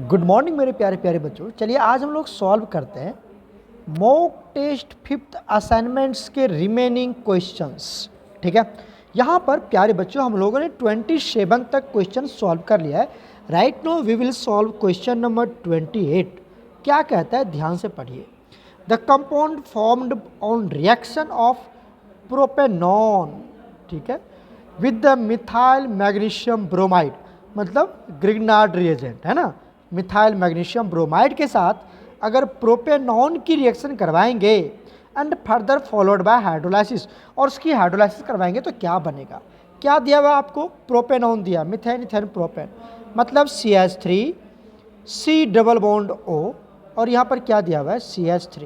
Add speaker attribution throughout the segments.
Speaker 1: Good morning मेरे प्यारे प्यारे बच्चों। चलिए आज हम लोग सॉल्व करते हैं मॉक टेस्ट फिफ्थ असाइनमेंट्स के रिमेनिंग क्वेश्चंस। ठीक है, यहाँ पर प्यारे बच्चों हम लोगों ने 27 तक क्वेश्चन सॉल्व कर लिया है। Right now we will solve question number 28। क्या कहता है, ध्यान से पढ़िए। The compound formed on reaction of propanone, ठीक है, with the methyl magnesium bromide, मतलब ग्रिग्नार्ड रिएजेंट है ना। मिथाइल मैग्नीशियम ब्रोमाइड के साथ अगर प्रोपेनॉन की रिएक्शन करवाएंगे and further followed by hydrolysis, और उसकी हाइड्रोलाइसिस करवाएंगे तो क्या बनेगा। क्या दिया हुआ आपको, प्रोपेनॉन दिया, मिथेन इथेन प्रोपेन, मतलब CH3 C double bond O, और यहाँ पर क्या दिया हुआ है CH3।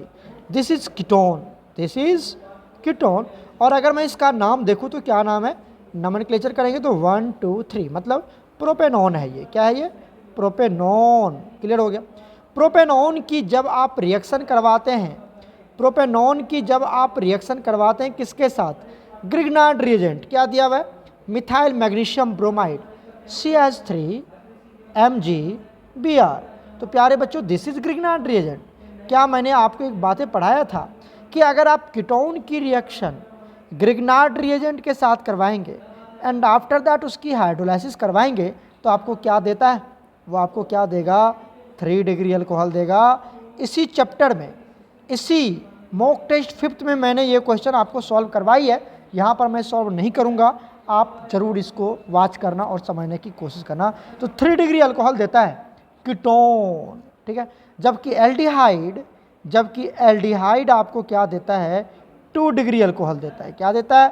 Speaker 1: This is ketone, this is ketone. और अगर मैं इसका नाम देखूँ तो क्या नाम है, नोमेनक्लेचर करेंगे तो 1 2 3, मतलब प्रोपेनॉन है। ये क्या है, ये प्रोपेनॉन। क्लियर हो गया। प्रोपेनॉन की जब आप रिएक्शन करवाते हैं, प्रोपेनॉन की जब आप रिएक्शन करवाते हैं किसके साथ, ग्रिग्नार्ड रिएजेंट, क्या दिया हुआ है, methyl magnesium bromide CH3 MgBr। तो प्यारे बच्चों दिस इज ग्रिग्नार्ड रिएजेंट। क्या मैंने आपको एक बातें पढ़ाया था कि अगर आप कीटोन की रिएक्शन ग्रिग्नार्ड रिएजेंट के साथ करवाएंगे एंड आफ्टर दैट उसकी हाइड्रोलाइसिस करवाएंगे तो आपको क्या देता है, वो आपको क्या देगा, 3 डिग्री अल्कोहल देगा। इसी चैप्टर में, इसी मॉक टेस्ट फिफ्थ में मैंने ये क्वेश्चन आपको सॉल्व करवाई है। यहाँ पर मैं सॉल्व नहीं करूँगा, आप जरूर इसको वॉच करना और समझने की कोशिश करना। तो 3 डिग्री अल्कोहल देता है कीटोन, ठीक है, जबकि एल्डिहाइड आपको क्या देता है, 2 डिग्री अल्कोहल देता है। क्या देता है,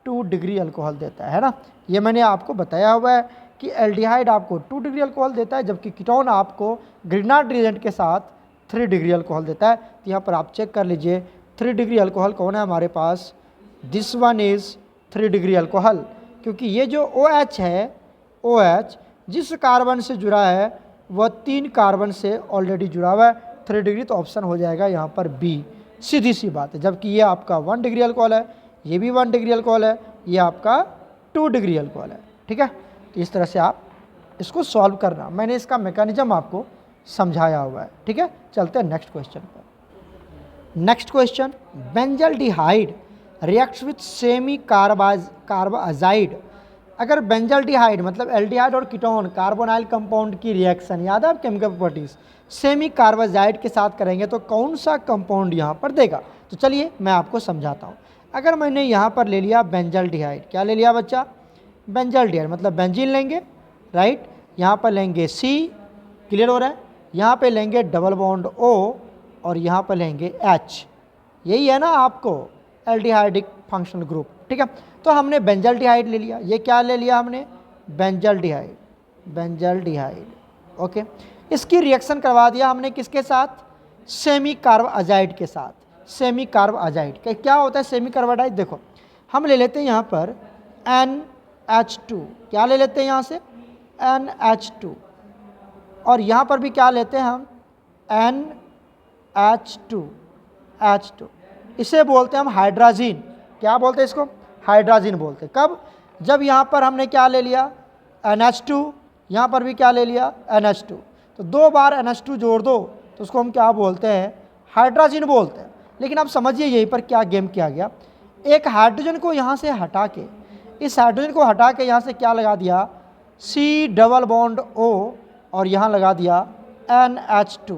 Speaker 1: 2 डिग्री अल्कोहल देता है ना। ये मैंने आपको बताया हुआ है कि एल्डिहाइड आपको 2 डिग्री अल्कोहल देता है, जबकि कीटोन आपको ग्रिग्नार्ड रिएजेंट के साथ 3 डिग्री अल्कोहल देता है। तो यहाँ पर आप चेक कर लीजिए 3 डिग्री अल्कोहल कौन है हमारे पास, this one is 3 degree alcohol, क्योंकि ये जो OH है, OH जिस कार्बन से जुड़ा है वह 3 कार्बन से ऑलरेडी जुड़ा हुआ है। 3 डिग्री तो ऑप्शन हो जाएगा यहाँ पर B, सीधी सी बात है। जबकि ये आपका 1 डिग्री अल्कोहल है, ये भी 1 डिग्री अल्कोहल है, ये आपका 2 डिग्री अल्कोहल है। ठीक है, तो इस तरह से आप इसको सॉल्व करना, मैंने इसका मैकेनिज्म आपको समझाया हुआ है। ठीक है, चलते हैं नेक्स्ट क्वेश्चन पर। Next question, benzaldehyde reacts with semi carbazide. अगर बेंजल्डिहाइड मतलब एल्डिहाइड और कीटोन कार्बोनाइल कंपाउंड की रिएक्शन, याद है आप केमिकल प्रॉपर्टीज, सेमी कार्बाजाइड के साथ करेंगे तो कौन सा कंपाउंड यहाँ पर देगा। तो चलिए मैं आपको समझाता हूँ। अगर मैंने यहाँ पर ले लिया बेंजल्डिहाइड, क्या ले लिया बच्चा, बेंजल्डिहाइड मतलब बेंजीन लेंगे, राइट, यहाँ पर लेंगे C, क्लियर हो रहा है, यहाँ पे लेंगे डबल बॉन्ड O और यहाँ पर लेंगे H। यही है ना आपको एल्डिहाइडिक फंक्शनल ग्रुप। ठीक है, तो हमने बेंजल्डिहाइड ले लिया, ये क्या ले लिया हमने, बेंजल्डिहाइड। ओके, इसकी रिएक्शन करवा दिया हमने किसके साथ, सेमी कार्बाजाइड के साथ। सेमी कार्बाजाइड क्या होता है, सेमी कार्बाजाइड, देखो हम ले लेते हैं यहाँ पर NH2, क्या ले लेते हैं यहाँ से NH2, और यहाँ पर भी क्या लेते हैं हम NH2। इसे बोलते हैं हम हाइड्राजीन। क्या बोलते हैं इसको, हाइड्राजीन बोलते हैं। कब, जब यहाँ पर हमने क्या ले लिया NH2, यहाँ पर भी क्या ले लिया NH2, तो 2 बार NH2 जोड़ दो तो उसको हम क्या बोलते हैं, हाइड्राजीन बोलते हैं। लेकिन आप समझिए यहीं पर क्या गेम किया गया, एक हाइड्रोजन को यहाँ से हटा के, इस हाइड्रोजन को हटा के यहाँ से क्या लगा दिया, C डबल बॉन्ड O, और यहाँ लगा दिया NH2,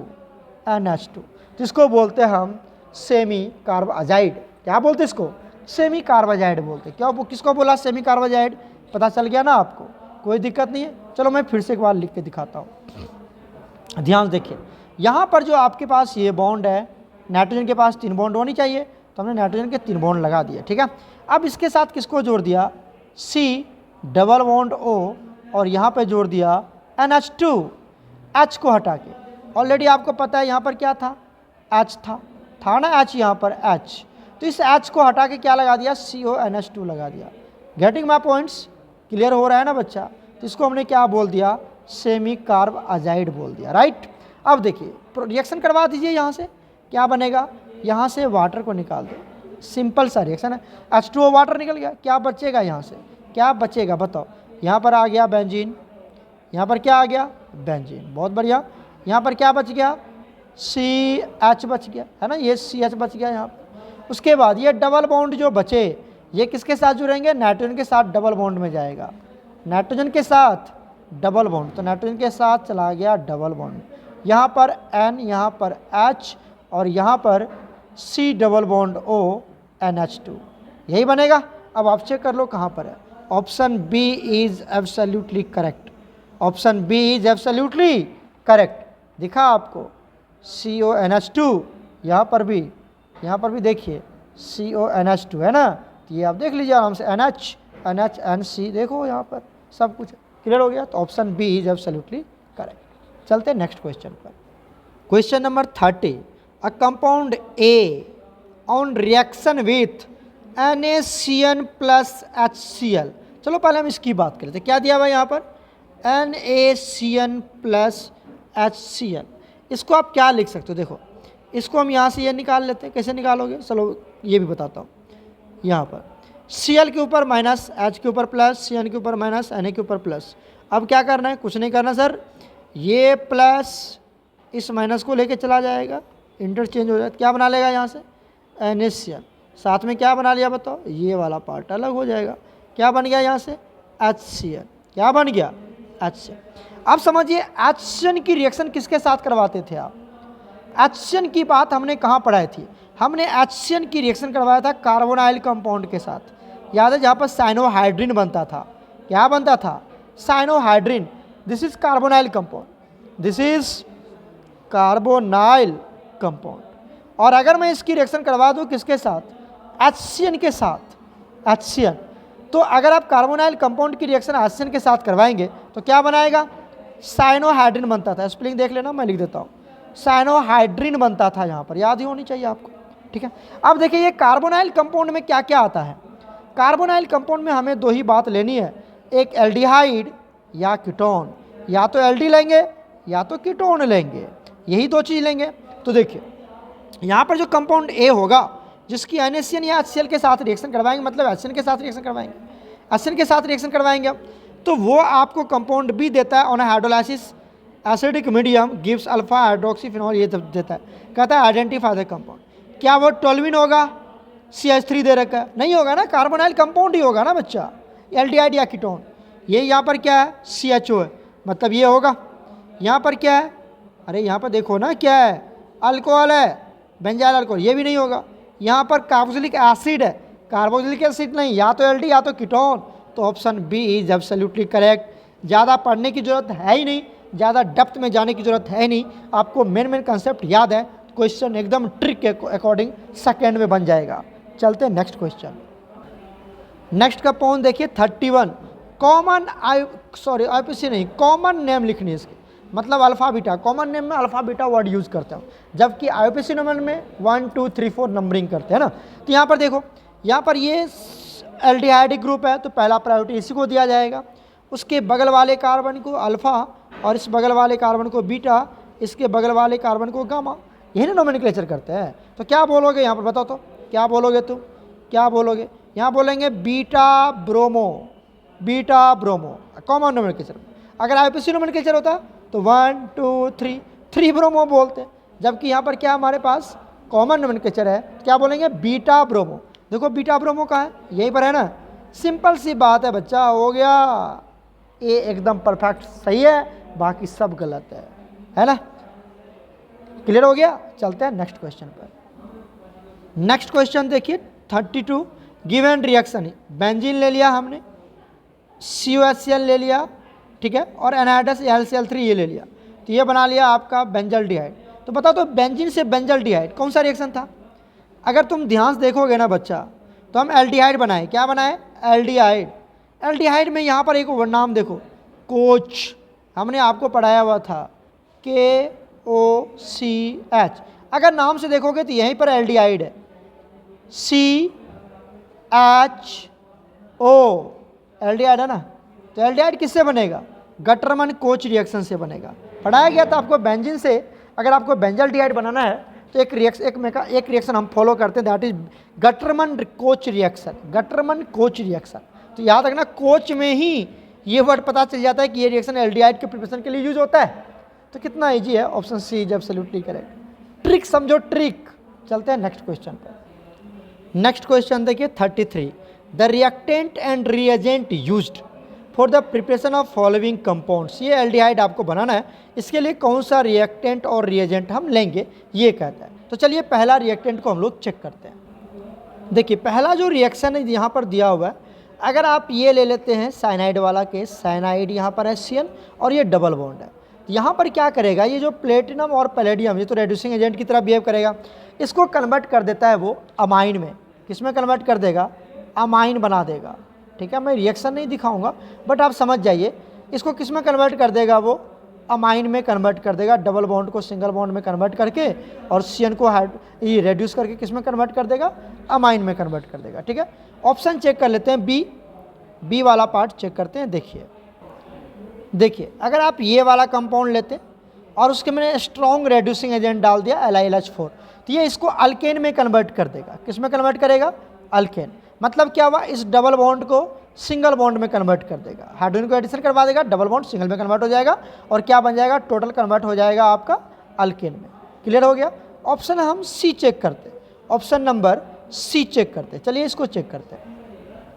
Speaker 1: जिसको बोलते हैं हम सेमी कार्बाजाइड। क्या बोलते हैं इसको, सेमी कार्बाजाइड बोलते हैं। क्या, किसको बोला, सेमी कार्बाजाइड, पता चल गया ना आपको, कोई दिक्कत नहीं है। चलो मैं फिर से एक बार लिख के दिखाता हूँ, ध्यान देखिए। यहाँ पर जो आपके पास ये बॉन्ड है, नाइट्रोजन के पास 3 बॉन्ड होनी चाहिए, तो हमने नाइट्रोजन के 3 बॉन्ड लगा दिए। ठीक है, अब इसके साथ किसको जोड़ दिया, C डबल बॉन्ड O, और यहाँ पे जोड़ दिया NH2, H को हटा के। ऑलरेडी आपको पता है यहाँ पर क्या था, H था ना H, यहाँ पर H, तो इस H को हटा के क्या लगा दिया, CONH2 लगा दिया। गेटिंग माई पॉइंट्स, क्लियर हो रहा है ना बच्चा। तो इसको हमने क्या बोल दिया, सेमी कार्बाजाइड बोल दिया, राइट। अब देखिए रिएक्शन करवा दीजिए, यहाँ से क्या बनेगा, यहाँ से वाटर को निकाल दो, सिंपल सा रिएक्शन है। H2O वाटर निकल गया, क्या बचेगा यहाँ से, क्या बचेगा बताओ, यहाँ पर आ गया बेंजीन, यहाँ पर क्या आ गया, बेंजीन। बहुत बढ़िया। यहाँ पर क्या बच गया, CH बच गया, है ना, ये CH बच गया यहाँ पर। उसके बाद ये डबल बॉन्ड जो बचे ये किसके साथ जुड़ेंगे, नाइट्रोजन के साथ डबल बॉन्ड में जाएगा, नाइट्रोजन के साथ डबल बॉन्ड, तो नाइट्रोजन के साथ चला गया डबल बॉन्ड, यहाँ पर N, यहाँ पर H और यहाँ पर C double bond O NH2, यही बनेगा। अब आप चेक कर लो कहाँ पर है, option B is absolutely correct, option B is absolutely correct. दिखा आपको CONH2, यहाँ पर भी देखिए CONH2 है ना, तो ये आप देख लीजिए आराम से, NH NH NC देखो यहाँ पर सब कुछ क्लियर हो गया, तो option B is absolutely correct. चलते हैं नेक्स्ट क्वेश्चन पर। Question number 30, a compound A on reaction with NaCN plus HCl। चलो पहले हम इसकी बात करते हैं, क्या दिया हुआ यहाँ पर, NaCN प्लस HCl। इसको आप क्या लिख सकते हो, देखो इसको हम यहाँ से ये निकाल लेते हैं, कैसे निकालोगे, चलो ये भी बताता हूँ। यहाँ पर Cl के ऊपर माइनस, H के ऊपर प्लस, CN के ऊपर माइनस, Na के ऊपर प्लस। अब क्या करना है, कुछ नहीं करना सर, ये प्लस इस माइनस को लेके चला जाएगा, इंटरचेंज हो जाए, क्या बना लेगा यहाँ से NaCl, साथ में क्या बना लिया बताओ, ये वाला पार्ट अलग हो जाएगा, क्या बन गया यहाँ से HCl, क्या बन गया HCl। अब समझिए HCN की रिएक्शन किसके साथ करवाते थे आप, HCN की बात हमने कहाँ पढ़ाई थी, हमने HCN की रिएक्शन करवाया था कार्बोनाइल कंपाउंड के साथ, याद है, जहाँ पर साइनोहाइड्रिन बनता था, क्या बनता था, cyanohydrin. This is carbonyl compound, this is carbonyl compound. और अगर मैं इसकी रिएक्शन करवा दूँ किसके साथ, HCN के साथ, HCN, तो अगर आप कार्बोनाइल कंपाउंड की रिएक्शन HCN के साथ करवाएंगे तो क्या बनाएगा, साइनोहाइड्रिन बनता था, स्पेलिंग देख लेना, मैं लिख देता हूँ, साइनोहाइड्रिन बनता था, यहाँ पर याद ही होनी चाहिए आपको, ठीक है। अब देखिए ये कार्बोनाइल कंपाउंड में क्या क्या आता है, कार्बोनाइल कंपाउंड में हमें दो ही बात लेनी है, एक एल्डिहाइड या कीटोन, या तो एल्डी लेंगे या तो कीटोन लेंगे, यही दो चीज़ लेंगे। तो देखिए यहाँ पर जो कंपाउंड ए होगा जिसकी NaCN या HCl के साथ रिएक्शन करवाएंगे, मतलब HCN के साथ रिएक्शन करवाएंगे, HCN के साथ रिएक्शन करवाएंगे, तो वो आपको कंपाउंड बी देता है on hydrolysis acidic medium gives alpha hydroxyphenol, ये देता है, कहता है आइडेंटिफाई द कंपाउंड। क्या वो टोल्विन होगा, CH3 दे रखा है, नहीं होगा ना, कार्बोनाइल कंपाउंड ही होगा ना बच्चा, एल्डिहाइड या कीटोन। ये यहाँ पर क्या है, CHO है, मतलब ये होगा। यहाँ पर क्या है, अरे यहाँ पर देखो ना क्या है, अल्कोहल है, बेंजाइल अल्कोहल, ये भी नहीं होगा। यहाँ पर कार्बोक्सिलिक एसिड है, कार्बोक्सिलिक एसिड नहीं, या तो एल्डी या तो कीटोन, तो option B is absolutely correct. ज़्यादा पढ़ने की जरूरत है ही नहीं, ज़्यादा डेप्थ में जाने की जरूरत है ही नहीं, आपको मेन कंसेप्ट याद है, क्वेश्चन एकदम ट्रिक के अकॉर्डिंग सेकेंड में बन जाएगा। चलते हैं नेक्स्ट क्वेश्चन। नेक्स्ट का पॉइंट देखिए 31, कॉमन IUPAC नहीं, कॉमन नेम लिखनी है इसकी, मतलब अल्फ़ा बीटा, कॉमन नेम में अल्फ़ा बीटा वर्ड यूज़ करते हैं, जबकि IUPAC नंबर में 1 2 3 4 नंबरिंग करते हैं ना। तो यहाँ पर देखो, यहाँ पर ये एल्डिहाइडिक ग्रुप है तो पहला प्रायोरिटी इसी को दिया जाएगा, उसके बगल वाले कार्बन को अल्फ़ा और इस बगल वाले कार्बन को बीटा, इसके बगल वाले कार्बन को गामा, यही ना नोमेनक्लेचर करते हैं। तो क्या बोलोगे यहाँ पर बताओ, तो क्या बोलोगे तुम, क्या बोलोगे, यहाँ बोलेंगे beta bromo, beta bromo common nomenclature. अगर IUPAC नोमेनक्लेचर होता तो 1 2 3 3 ब्रोमो बोलते, जबकि यहाँ पर क्या हमारे पास कॉमन नोमेनक्लेचर है, क्या बोलेंगे बीटा ब्रोमो। देखो बीटा ब्रोमो कहाँ है, यहीं पर है ना, सिंपल सी बात है बच्चा, हो गया, ए एकदम परफेक्ट सही है, बाकी सब गलत है ना, क्लियर हो गया। चलते हैं नेक्स्ट क्वेश्चन पर। नेक्स्ट क्वेश्चन देखिए 32, गिवन रिएक्शन, बेंजीन ले लिया हमने, COHCl ले लिया, ठीक है, और एनहाइड्रस LCl3 ये ले लिया, तो ये बना लिया आपका बेंजल्डिहाइड। तो बताओ तो बेंजीन से बेंजल्डिहाइड कौन सा रिएक्शन था, अगर तुम ध्यान से देखोगे ना बच्चा, तो हम एल्डिहाइड बनाए, क्या बनाए, एल्डिहाइड। एल्डिहाइड में यहाँ पर एक नाम देखो, कोच, हमने आपको पढ़ाया हुआ था KOCH, अगर नाम से देखोगे तो यहीं पर एल्डिहाइड है, CHO, एल्डिहाइड है ना, तो एल्डिहाइड किससे बनेगा, गटरमन कोच रिएक्शन से बनेगा। पढ़ाया गया था आपको बेंजीन से, अगर आपको बेंजल्डिहाइड बनाना है तो एक रिएक्शन हम फॉलो करते हैं, that is Gattermann Koch reaction, Gattermann Koch reaction. तो याद रखना कोच में ही ये वर्ड पता चल जाता है कि ये रिएक्शन एल्डिहाइड के प्रिपरेशन के लिए यूज होता है। तो कितना ईजी है, option C is absolutely correct. Trick समझो, ट्रिक। चलते हैं नेक्स्ट क्वेश्चन पर। नेक्स्ट क्वेश्चन देखिए 33, the reactant and reagent used for the preparation of following compounds. ये एल्डिहाइड आपको बनाना है, इसके लिए कौन सा रिएक्टेंट और रिएजेंट हम लेंगे ये कहता है। तो चलिए पहला रिएक्टेंट को हम लोग चेक करते हैं। देखिए पहला जो रिएक्शन है यहाँ पर दिया हुआ है, अगर आप ये ले लेते हैं साइनाइड वाला केस, साइनाइड यहाँ पर है Cn और ये डबल बॉन्ड है। यहाँ पर क्या करेगा, ये जो प्लेटिनम और पैलेडियम, ये तो रेड्यूसिंग एजेंट की तरह बिहेव करेगा, इसको कन्वर्ट कर देता है वो अमाइन में। किसमें कन्वर्ट कर देगा, अमाइन बना देगा। ठीक है, मैं रिएक्शन नहीं दिखाऊंगा बट आप समझ जाइए, इसको किस में कन्वर्ट कर देगा, वो अमाइन में कन्वर्ट कर देगा। डबल बॉन्ड को सिंगल बॉन्ड में कन्वर्ट करके और Cn को ये रेड्यूस करके किस में कन्वर्ट कर देगा, अमाइन में कन्वर्ट कर देगा। ठीक है, ऑप्शन चेक कर लेते हैं, बी वाला पार्ट चेक करते हैं। देखिए अगर आप ये वाला कंपाउंड लेते हैं और उसके मैंने स्ट्रॉन्ग रेड्यूसिंग एजेंट डाल दिया LiLH4, तो ये इसको अल्केन में कन्वर्ट कर देगा। किस में कन्वर्ट करेगा, अल्केन। मतलब क्या हुआ, इस डबल बॉन्ड को सिंगल बॉन्ड में कन्वर्ट कर देगा, हाइड्रोजन को एडिशन करवा देगा, डबल बॉन्ड सिंगल में कन्वर्ट हो जाएगा और क्या बन जाएगा, टोटल कन्वर्ट हो जाएगा आपका अल्केन में। क्लियर हो गया। ऑप्शन हम सी चेक करते हैं, ऑप्शन नंबर सी चेक करते हैं। चलिए इसको चेक करते हैं।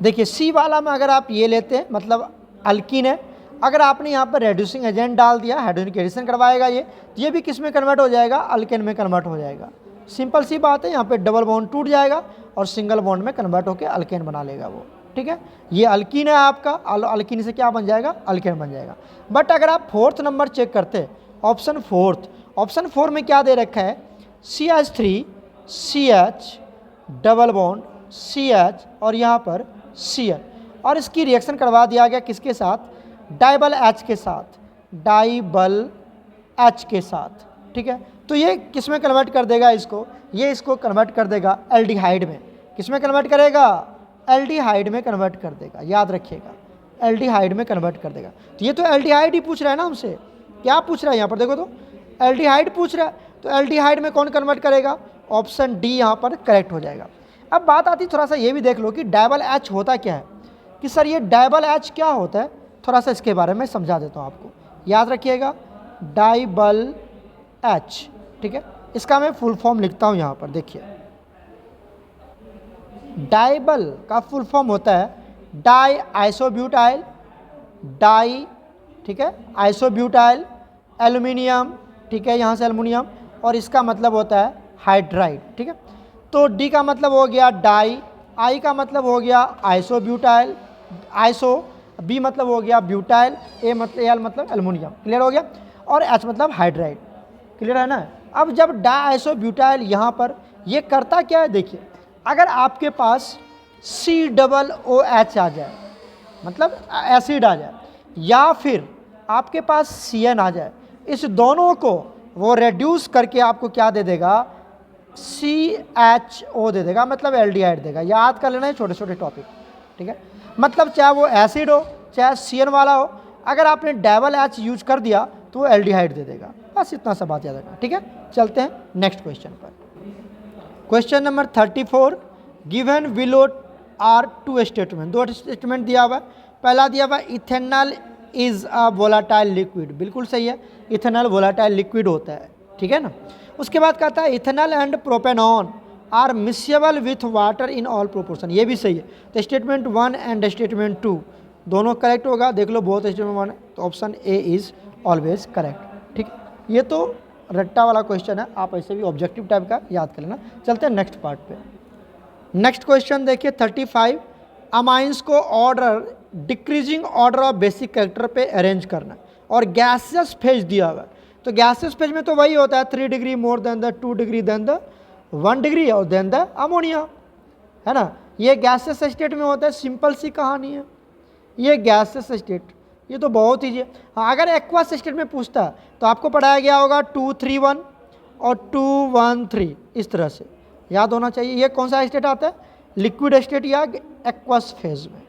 Speaker 1: देखिए सी वाला में अगर आप ये लेते हैं मतलब अल्कीन है, अगर आपने यहाँ पर रेड्यूसिंग एजेंट डाल दिया, हाइड्रोजन की एडिशन करवाएगा, ये भी किस में कन्वर्ट हो जाएगा, अल्केन में कन्वर्ट हो जाएगा। सिंपल सी बात है, यहाँ पे डबल बॉन्ड टूट जाएगा और सिंगल बॉन्ड में कन्वर्ट होकर अल्केन बना लेगा वो। ठीक है, ये अल्कीन है आपका, अल्कीन से क्या बन जाएगा, अल्केन बन जाएगा। बट अगर आप फोर्थ नंबर चेक करते, ऑप्शन फोर में क्या दे रखा है, CH3 CH double bond CH और यहाँ पर Cn, और इसकी रिएक्शन करवा दिया गया किसके साथ, डाइबल H के साथ, डाइबल H के साथ। ठीक है, तो ये किस में कन्वर्ट कर देगा इसको, ये इसको कन्वर्ट कर देगा एल्डिहाइड में। किस में कन्वर्ट करेगा, एल्डिहाइड में कन्वर्ट कर देगा, याद रखिएगा, एल्डिहाइड में कन्वर्ट कर देगा। तो ये तो एल्डिहाइड ही पूछ रहा है ना हमसे, क्या पूछ रहा है यहाँ पर, देखो तो एल्डिहाइड पूछ रहा है, तो एल्डिहाइड में कौन कन्वर्ट करेगा, ऑप्शन डी यहाँ पर करेक्ट हो जाएगा। अब बात आती थोड़ा सा ये भी देख लो कि डाइबल H होता क्या है, कि सर ये डाइबल H क्या होता है, थोड़ा सा इसके बारे में समझा देता हूँ आपको, याद रखिएगा, डाइबल H। ठीक है, इसका मैं फुल फॉर्म लिखता हूँ यहाँ पर, देखिए डाइबल का फुल फॉर्म होता है डाई आइसोब्यूटाइल, डाई, ठीक है, आइसोब्यूटाइल एल्यूमिनियम, ठीक है, यहाँ से एल्यूमिनियम, और इसका मतलब होता है हाइड्राइड। ठीक है, तो डी का मतलब हो गया डाई, आई का मतलब हो गया आइसोब्यूटाइल, आइसो, बी मतलब हो गया ब्यूटाइल, एल मतलब एल्यूमिनियम। क्लियर हो गया, और एच मतलब हाइड्राइड। क्लियर है ना। अब जब डाइसोब्यूटाइल यहाँ पर ये करता क्या है, देखिए अगर आपके पास COOH आ जाए, मतलब एसिड आ जाए, या फिर आपके पास Cn आ जाए, इस दोनों को वो रेड्यूस करके आपको क्या दे देगा, CHO दे देगा, मतलब एल्डिहाइड देगा। याद कर लेना है छोटे छोटे टॉपिक। ठीक है, मतलब चाहे वो एसिड हो चाहे Cn वाला हो, अगर आपने डाइबल H यूज कर दिया तो वो एल्डिहाइड दे देगा। बस इतना सा बात याद रखना। ठीक है, चलते हैं नेक्स्ट क्वेश्चन पर। Question number 34, given below are two statement, दो स्टेटमेंट दिया हुआ है। पहला दिया हुआ ethanol is a volatile liquid, बिल्कुल सही है, इथेनॉल वोलाटाइल लिक्विड होता है। ठीक है ना। उसके बाद कहता है ethanol and propanone are miscible with water in all proportion, ये भी सही है। तो स्टेटमेंट 1 एंड स्टेटमेंट 2 दोनों करेक्ट होगा। देख लो बहुत स्टेटमेंट 1 है, तो option A is always correct. ठीक है, ये तो रट्टा वाला क्वेश्चन है, आप ऐसे भी ऑब्जेक्टिव टाइप का याद कर लेना। चलते हैं नेक्स्ट पार्ट पे। नेक्स्ट क्वेश्चन देखिए 35, अमाइंस को order decreasing order of basic character पे अरेंज करना, और गैसियस फेज दिया हुआ है। तो गैसियस फेज में तो वही होता है 3 degree more than the 2 degree than the 1 degree और देन द अमोनिया, है ना। ये गैसियस स्टेट में होता है, सिंपल सी कहानी है ये गैसियस स्टेट, ये तो बहुत ईजी है। हाँ, अगर एक्वस स्टेट में पूछता है तो आपको पढ़ाया गया होगा 2-3-1 और 2-1-3, इस तरह से याद होना चाहिए। ये कौन सा स्टेट आता है, लिक्विड स्टेट या एक्वस फेज में,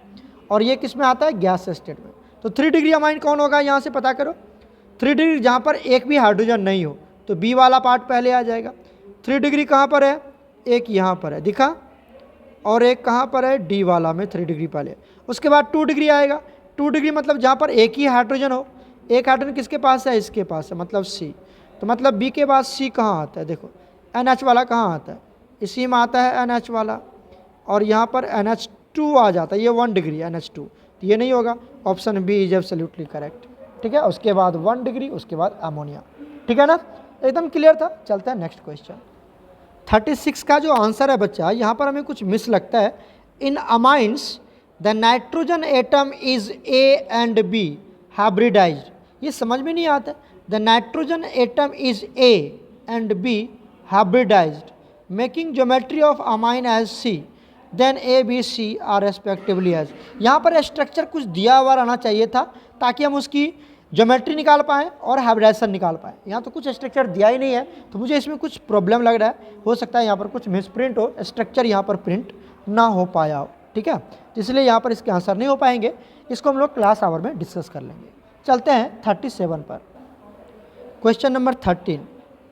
Speaker 1: और ये किस में आता है, गैस स्टेट में। तो 3 डिग्री अमाइन कौन होगा, यहाँ से पता करो। 3 डिग्री जहाँ पर एक भी हाइड्रोजन नहीं हो तो बी वाला पार्ट पहले आ जाएगा। 3 डिग्री कहाँ पर है, एक यहाँ पर है, दिखा, और एक कहाँ पर है, डी वाला में 3 डिग्री पहले। उसके बाद 2 डिग्री आएगा, 2 डिग्री मतलब जहाँ पर एक ही हाइड्रोजन हो, एक हाइड्रोजन किसके पास है, इसके पास है, मतलब सी। तो मतलब बी के बाद सी कहाँ आता है, देखो NH वाला कहाँ आता है, इसी में आता है NH वाला, और यहाँ पर NH2 आ जाता है, ये 1 डिग्री NH2, तो ये नहीं होगा, option B is absolutely correct. ठीक है, उसके बाद 1 डिग्री, उसके बाद अमोनिया। ठीक है ना, एकदम क्लियर था। चलते हैं नेक्स्ट क्वेश्चन। 36 का जो आंसर है बच्चा, यहाँ पर हमें कुछ मिस लगता है। In amines the nitrogen atom is A and B hybridized, ये समझ में नहीं आता। The nitrogen atom is A and B hybridized making geometry of amine as C, then A B C are respectively as. यहाँ पर structure कुछ दिया हुआ रहना चाहिए था ताकि हम उसकी ज्योमेट्री निकाल पाएँ और हाइब्रिडाइजेशन निकाल पाएँ। यहाँ तो कुछ स्ट्रक्चर दिया ही नहीं है, तो मुझे इसमें कुछ प्रॉब्लम लग रहा है। हो सकता है यहाँ पर कुछ मिस प्रिंट हो, स्ट्रक्चर यहाँ पर प्रिंट ना हो पाया हो। ठीक है, तो इसलिए यहाँ पर इसके आंसर नहीं हो पाएंगे, इसको हम लोग क्लास आवर में डिस्कस कर लेंगे। चलते हैं 37 पर। Question number 13,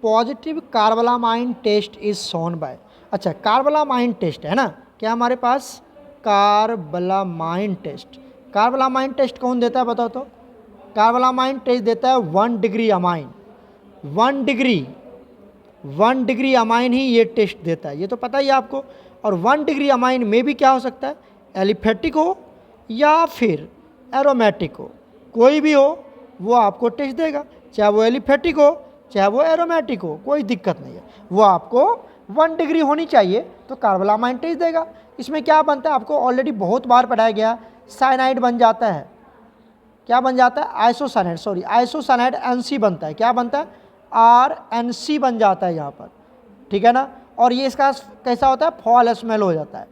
Speaker 1: positive carbylamine test is shown by. अच्छा, कार्बलामाइन टेस्ट है ना, क्या हमारे पास कार्बलामाइन टेस्ट। कार्बलामाइन टेस्ट कौन देता है बताओ तो। कार्बलामाइन टेस्ट देता है 1 डिग्री अमाइन, 1 डिग्री अमाइन ही ये टेस्ट देता है, ये तो पता ही है आपको। और 1 डिग्री अमाइन में भी क्या हो सकता है, एलिफेटिक हो या फिर एरोमेटिक हो, कोई भी हो वो आपको टेस्ट देगा, चाहे वो एलिफेटिक हो चाहे वो एरोमेटिक हो, कोई दिक्कत नहीं है, वो आपको 1 डिग्री होनी चाहिए तो कार्बलामाइन टेस्ट देगा। इसमें क्या बनता है, आपको ऑलरेडी बहुत बार पढ़ाया गया, साइनाइड बन जाता है। क्या बन जाता है, आइसोसाइनाइड, सॉरी आइसोसाइनाइड NC बनता है, क्या बनता है, RNC बन जाता है यहाँ पर। ठीक है ना, और ये इसका कैसा होता है, फॉल स्मेल हो जाता है,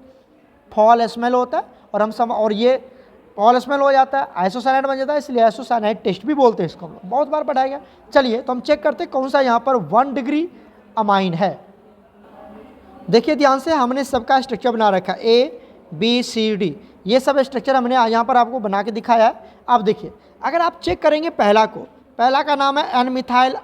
Speaker 1: फॉल स्मेल होता है, और और ये फॉल स्मेल हो जाता है, आइसोसाइनाइड बन जाता है, इसलिए आइसोसाइनाइड टेस्ट भी बोलते हैं इसको, हम लोग बहुत बार पढ़ाया गया। चलिए तो हम चेक करते हैं कौन सा यहाँ पर 1 डिग्री अमाइन है। देखिए ध्यान से, हमने सबका स्ट्रक्चर बना रखा है, ABCD, ये सब स्ट्रक्चर हमने यहाँ पर आपको बना के दिखाया है। अब देखिए, अगर आप चेक करेंगे पहला को, पहला का नाम है N methyl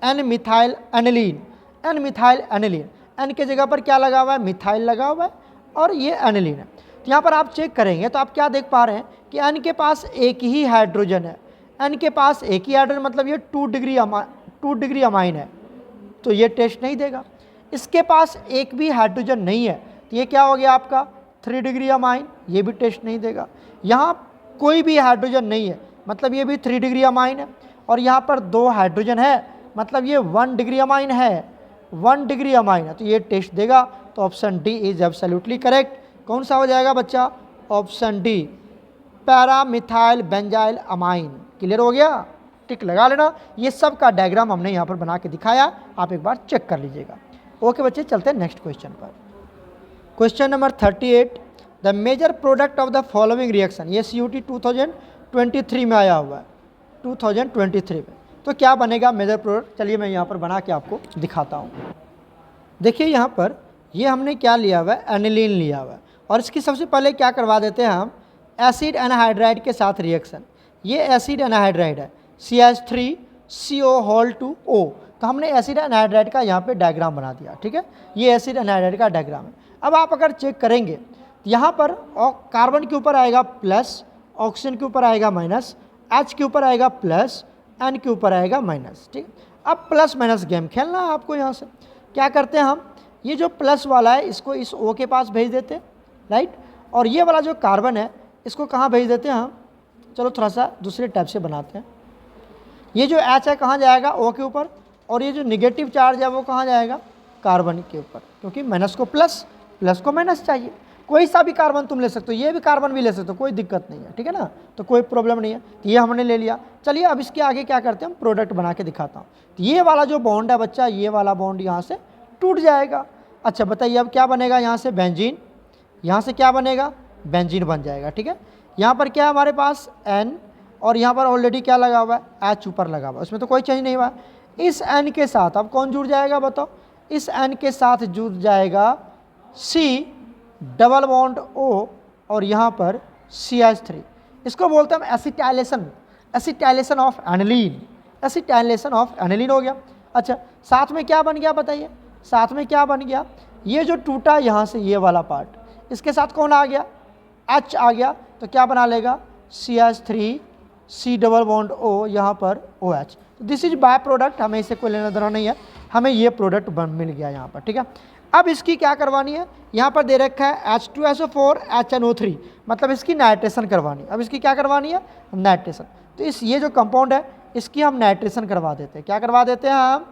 Speaker 1: aniline, N methyl aniline, N के जगह पर क्या लगा हुआ है, मिथाइल लगा हुआ है, और ये एनिलीन है। तो यहाँ पर आप चेक करेंगे तो आप क्या देख पा रहे हैं कि N के पास एक ही हाइड्रोजन है, N के पास एक ही हाइड्रोजन, मतलब ये 2 डिग्री अमाइन है, तो ये टेस्ट नहीं देगा। इसके पास एक भी हाइड्रोजन नहीं है, तो ये क्या हो गया आपका 3 डिग्री अमाइन, ये भी टेस्ट नहीं देगा। यहाँ कोई भी हाइड्रोजन नहीं है, मतलब ये भी 3 डिग्री अमाइन है, और यहाँ पर 2 हाइड्रोजन है, मतलब ये 1 डिग्री अमाइन है, 1 डिग्री अमाइन है, तो ये टेस्ट देगा। तो option D is absolutely correct. कौन सा हो जाएगा बच्चा, option D, para methyl benzyl amine. Clear हो गया, टिक लगा लेना। ये सब का डायग्राम हमने यहाँ पर बना के दिखाया, आप एक बार चेक कर लीजिएगा। ओके बच्चे, चलते हैं नेक्स्ट क्वेश्चन पर। Question number 38, the major product of the following reaction, ये CUT 2023 में आया हुआ है, 2023 में। तो क्या बनेगा मेजर प्रोडक्ट, चलिए मैं यहाँ पर बना के आपको दिखाता हूँ। देखिए यहाँ पर ये हमने क्या लिया हुआ है, एनिलीन लिया हुआ है, और इसकी सबसे पहले क्या करवा देते हैं हम, एसिड एनहाइड्राइड के साथ रिएक्शन। ये एसिड एनहाइड्राइड है, CH3CO2O, तो हमने एसिड एनहाइड्राइड का यहाँ पे डायग्राम बना दिया। ठीक है, ये एसिड एनहाइड्राइड का डायग्राम है। अब आप अगर चेक करेंगे तो यहाँ पर कार्बन के ऊपर आएगा प्लस, ऑक्सीजन के ऊपर आएगा माइनस, H के ऊपर आएगा प्लस, N के ऊपर आएगा माइनस। ठीक, अब प्लस माइनस गेम खेलना है आपको। यहाँ से क्या करते हैं हम, ये जो प्लस वाला है इसको इस O के पास भेज देते हैं, राइट, और ये वाला जो कार्बन है इसको कहाँ भेज देते हैं हम, चलो थोड़ा सा दूसरे टाइप से बनाते हैं। ये जो H है कहाँ जाएगा, O के ऊपर, और ये जो निगेटिव चार्ज है वो कहाँ जाएगा, कार्बन के ऊपर, क्योंकि माइनस को प्लस, प्लस को माइनस चाहिए। कोई सा भी कार्बन तुम ले सकते हो, ये भी कार्बन भी ले सकते हो, कोई दिक्कत नहीं है। ठीक है ना, तो कोई प्रॉब्लम नहीं है। तो ये हमने ले लिया। चलिए अब इसके आगे क्या करते हैं, हम प्रोडक्ट बना के दिखाता हूँ। तो ये वाला जो बॉन्ड है बच्चा, ये वाला बॉन्ड यहाँ से टूट जाएगा। अच्छा बताइए अब क्या बनेगा, यहाँ से बेंजीन, यहाँ से क्या बनेगा, बेंजीन बन जाएगा। ठीक है, यहाँ पर क्या है हमारे पास N, और यहाँ पर ऑलरेडी क्या लगा हुआ है, H ऊपर लगा हुआ है, उसमें तो कोई चेंज नहीं हुआ। इस N के साथ अब कौन जुड़ जाएगा बताओ, इस N के साथ जुड़ जाएगा C डबल बॉन्ड O, और यहाँ पर CH3, इसको बोलते हैं हम acetylation, acetylation of aniline, acetylation of aniline हो गया। अच्छा साथ में क्या बन गया बताइए, साथ में क्या बन गया, ये जो टूटा यहाँ से ये वाला पार्ट, इसके साथ कौन आ गया, H आ गया, तो क्या बना लेगा, CH3 C double bond O, यहाँ पर OH। तो दिस इज बाय प्रोडक्ट, हमें इसे कोई लेना देना नहीं है, हमें ये प्रोडक्ट मिल गया यहाँ पर, ठीक है। अब इसकी क्या करवानी है, यहाँ पर दे रखा है H2SO4 HNO3, मतलब इसकी नाइट्रेशन करवानी है। अब इसकी क्या करवानी है, नाइट्रेशन। तो इस ये जो कंपाउंड है इसकी हम नाइट्रेशन करवा देते हैं। क्या करवा देते हैं हम,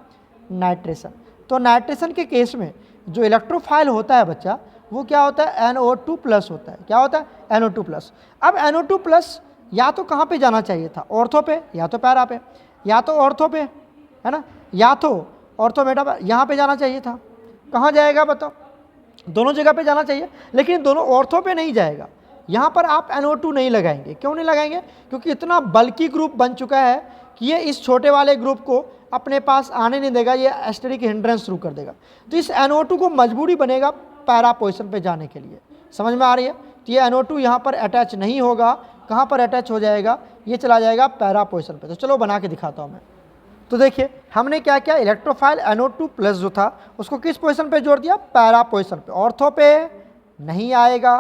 Speaker 1: नाइट्रेशन। तो नाइट्रेशन के केस में जो इलेक्ट्रोफाइल होता है बच्चा, वो क्या होता है, NO2+ होता है। क्या होता है, NO2+। अब NO2+ या तो कहाँ पे जाना चाहिए था, ऑर्थो पे या तो पैरा पे, या तो ऑर्थो पे, है ना, या तो ऑर्थो मेटा पे, यहाँ पे जाना चाहिए था। कहाँ जाएगा बताओ, दोनों जगह पे जाना चाहिए, लेकिन दोनों ऑर्थो पे नहीं जाएगा। यहाँ पर आप NO2 नहीं लगाएंगे। क्यों नहीं लगाएंगे, क्योंकि इतना बल्कि ग्रुप बन चुका है कि ये इस छोटे वाले ग्रुप को अपने पास आने नहीं देगा, ये एस्टेरिक हिंड्रेंस शुरू कर देगा। तो इस NO2 को मजबूरी बनेगा पैरा पोजिशन पे जाने के लिए। समझ में आ रही है, तो ये NO2 यहाँ पर अटैच नहीं होगा, कहाँ पर अटैच हो जाएगा, ये चला जाएगा पैरा पोजिशन पे। तो चलो बना के दिखाता हूँ मैं। तो देखिए हमने क्या किया, इलेक्ट्रोफाइल NO2+ जो था उसको किस पोजीशन पे जोड़ दिया, पैरा पोजीशन पे। ऑर्थो पे नहीं आएगा,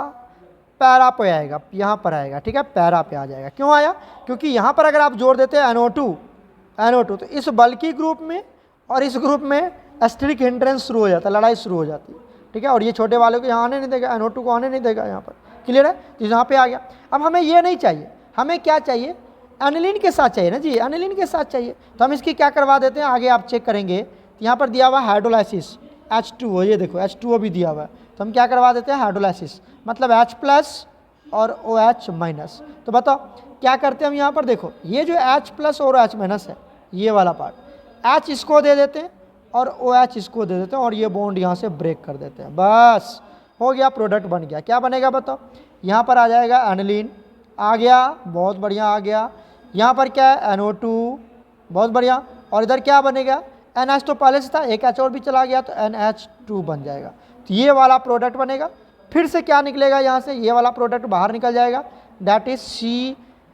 Speaker 1: पैरा पे आएगा, यहाँ पर आएगा, ठीक है, पैरा पे आ जाएगा। क्यों आया, क्योंकि यहाँ पर अगर आप जोड़ देते हैं NO2 तो इस बल्कि ग्रुप में और इस ग्रुप में एस्टेरिक हिंड्रेंस शुरू हो जाता है, लड़ाई शुरू हो जाती है, ठीक है। और ये छोटे वालों को यहाँ आने नहीं देगा, NO2 को आने नहीं देगा यहाँ पर। क्लियर है, तो यहाँ पे आ गया। अब हमें ये नहीं चाहिए, हमें क्या चाहिए, एनिलीन के साथ चाहिए ना जी, एनिलीन के साथ चाहिए। तो हम इसकी क्या करवा देते हैं, आगे आप चेक करेंगे, तो यहाँ पर दिया हुआ हाइड्रोलाइसिस H2O, ये देखो H2O भी दिया हुआ है। तो हम क्या करवा देते हैं, हाइड्रोलाइसिस, मतलब H+ और OH-। तो बताओ क्या करते हैं हम, यहाँ पर देखो ये जो H+ और OH- है, ये वाला पार्ट H इसको दे देते हैं और OH इसको दे देते हैं, और ये बॉन्ड यहाँ से ब्रेक कर देते हैं। बस हो गया, प्रोडक्ट बन गया। क्या बनेगा बताओ, यहाँ पर आ जाएगा एनिलीन, आ गया, बहुत बढ़िया आ गया। यहाँ पर क्या है, NO2, बहुत बढ़िया। और इधर क्या बनेगा, NH तो पहले से था, एक H और भी चला गया तो NH2 बन जाएगा। तो ये वाला प्रोडक्ट बनेगा। फिर से क्या निकलेगा यहाँ से, ये वाला प्रोडक्ट बाहर निकल जाएगा, दैट इज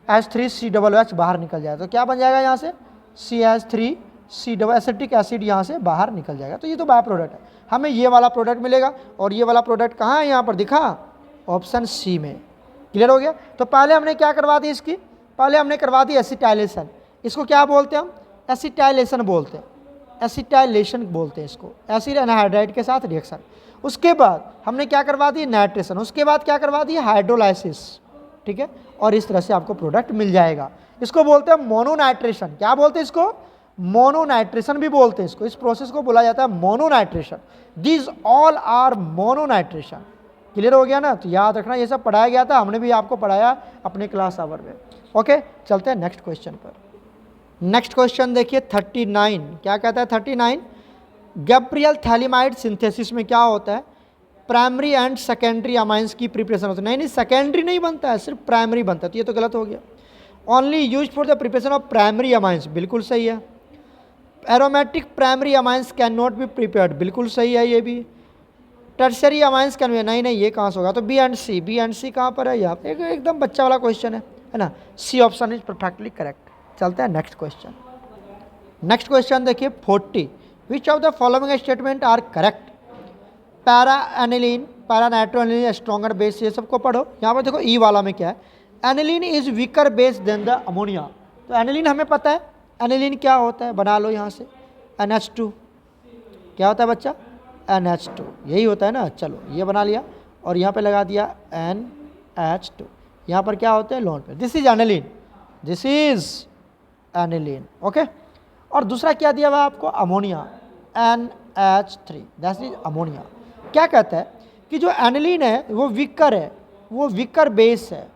Speaker 1: CH3COOH बाहर निकल जाएगा। तो क्या बन जाएगा यहाँ से, CH3C एसिटिक एसिड यहाँ से बाहर निकल जाएगा। तो ये तो बाय प्रोडक्ट है, हमें ये वाला प्रोडक्ट मिलेगा। और ये वाला प्रोडक्ट कहाँ है, यहाँ पर दिखा, ऑप्शन सी में। क्लियर हो गया। तो पहले हमने क्या करवा दी इसकी, पहले हमने करवा दी एसिटाइलेशन। इसको क्या बोलते हैं हम, एसिटाइलेशन बोलते हैं, एसिटाइलेशन बोलते हैं इसको, एसिड एनहाइड्राइड के साथ रिएक्शन। उसके बाद हमने क्या करवा दी, नाइट्रेशन। उसके बाद क्या करवा दी, हाइड्रोलाइसिस, ठीक है। और इस तरह से आपको प्रोडक्ट मिल जाएगा। इसको बोलते हैं मोनोनाइट्रेशन। क्या बोलते हैं इसको, मोनोनाइट्रेशन भी बोलते हैं इसको। इस प्रोसेस को बोला जाता है mononitration. These all are mononitration. Clear हो गया ना, तो याद रखना ये सब पढ़ाया गया था, हमने भी आपको पढ़ाया अपने क्लास आवर में। ओके, चलते हैं नेक्स्ट क्वेश्चन पर। नेक्स्ट क्वेश्चन देखिए 39, क्या कहता है 39, गैब्रियल थैलिमाइड सिंथेसिस में क्या होता है, प्राइमरी एंड सेकेंडरी अमाइंस की प्रिपरेशन होती है। नहीं, सेकेंडरी नहीं बनता है, सिर्फ प्राइमरी बनता है, तो ये तो गलत हो गया। Only use for the preparation of primary amines, बिल्कुल सही है। Aromatic primary amines can not be prepared, बिल्कुल सही है ये भी। टर्सरी अमाइंस कैन बी, नहीं ये कहाँ से होगा, तो बी एंड सी कहाँ पर है, यहाँ पे एकदम बच्चा वाला क्वेश्चन है ना। C option is perfectly correct. चलते हैं नेक्स्ट क्वेश्चन। नेक्स्ट क्वेश्चन देखिए 40, which of the following statement are correct. Para aniline, para nitroaniline stronger base, ये सबको पढ़ो। यहाँ पर देखो ई वाला में क्या है, aniline is weaker base than the ammonia. तो एनिलीन हमें पता है, एनिलीन क्या होता है, बना लो यहाँ से, NH2। क्या होता है बच्चा, NH2, यही होता है ना। चलो ये बना लिया और यहाँ पे लगा दिया NH2। यहाँ पर क्या होते हैं, लोन पे, this is aniline, this is aniline. Okay, और दूसरा क्या दिया हुआ आपको, ammonia, NH3, that is ammonia. क्या कहता है कि जो एनिलीन है वो वीकर है, वो वीकर बेस है,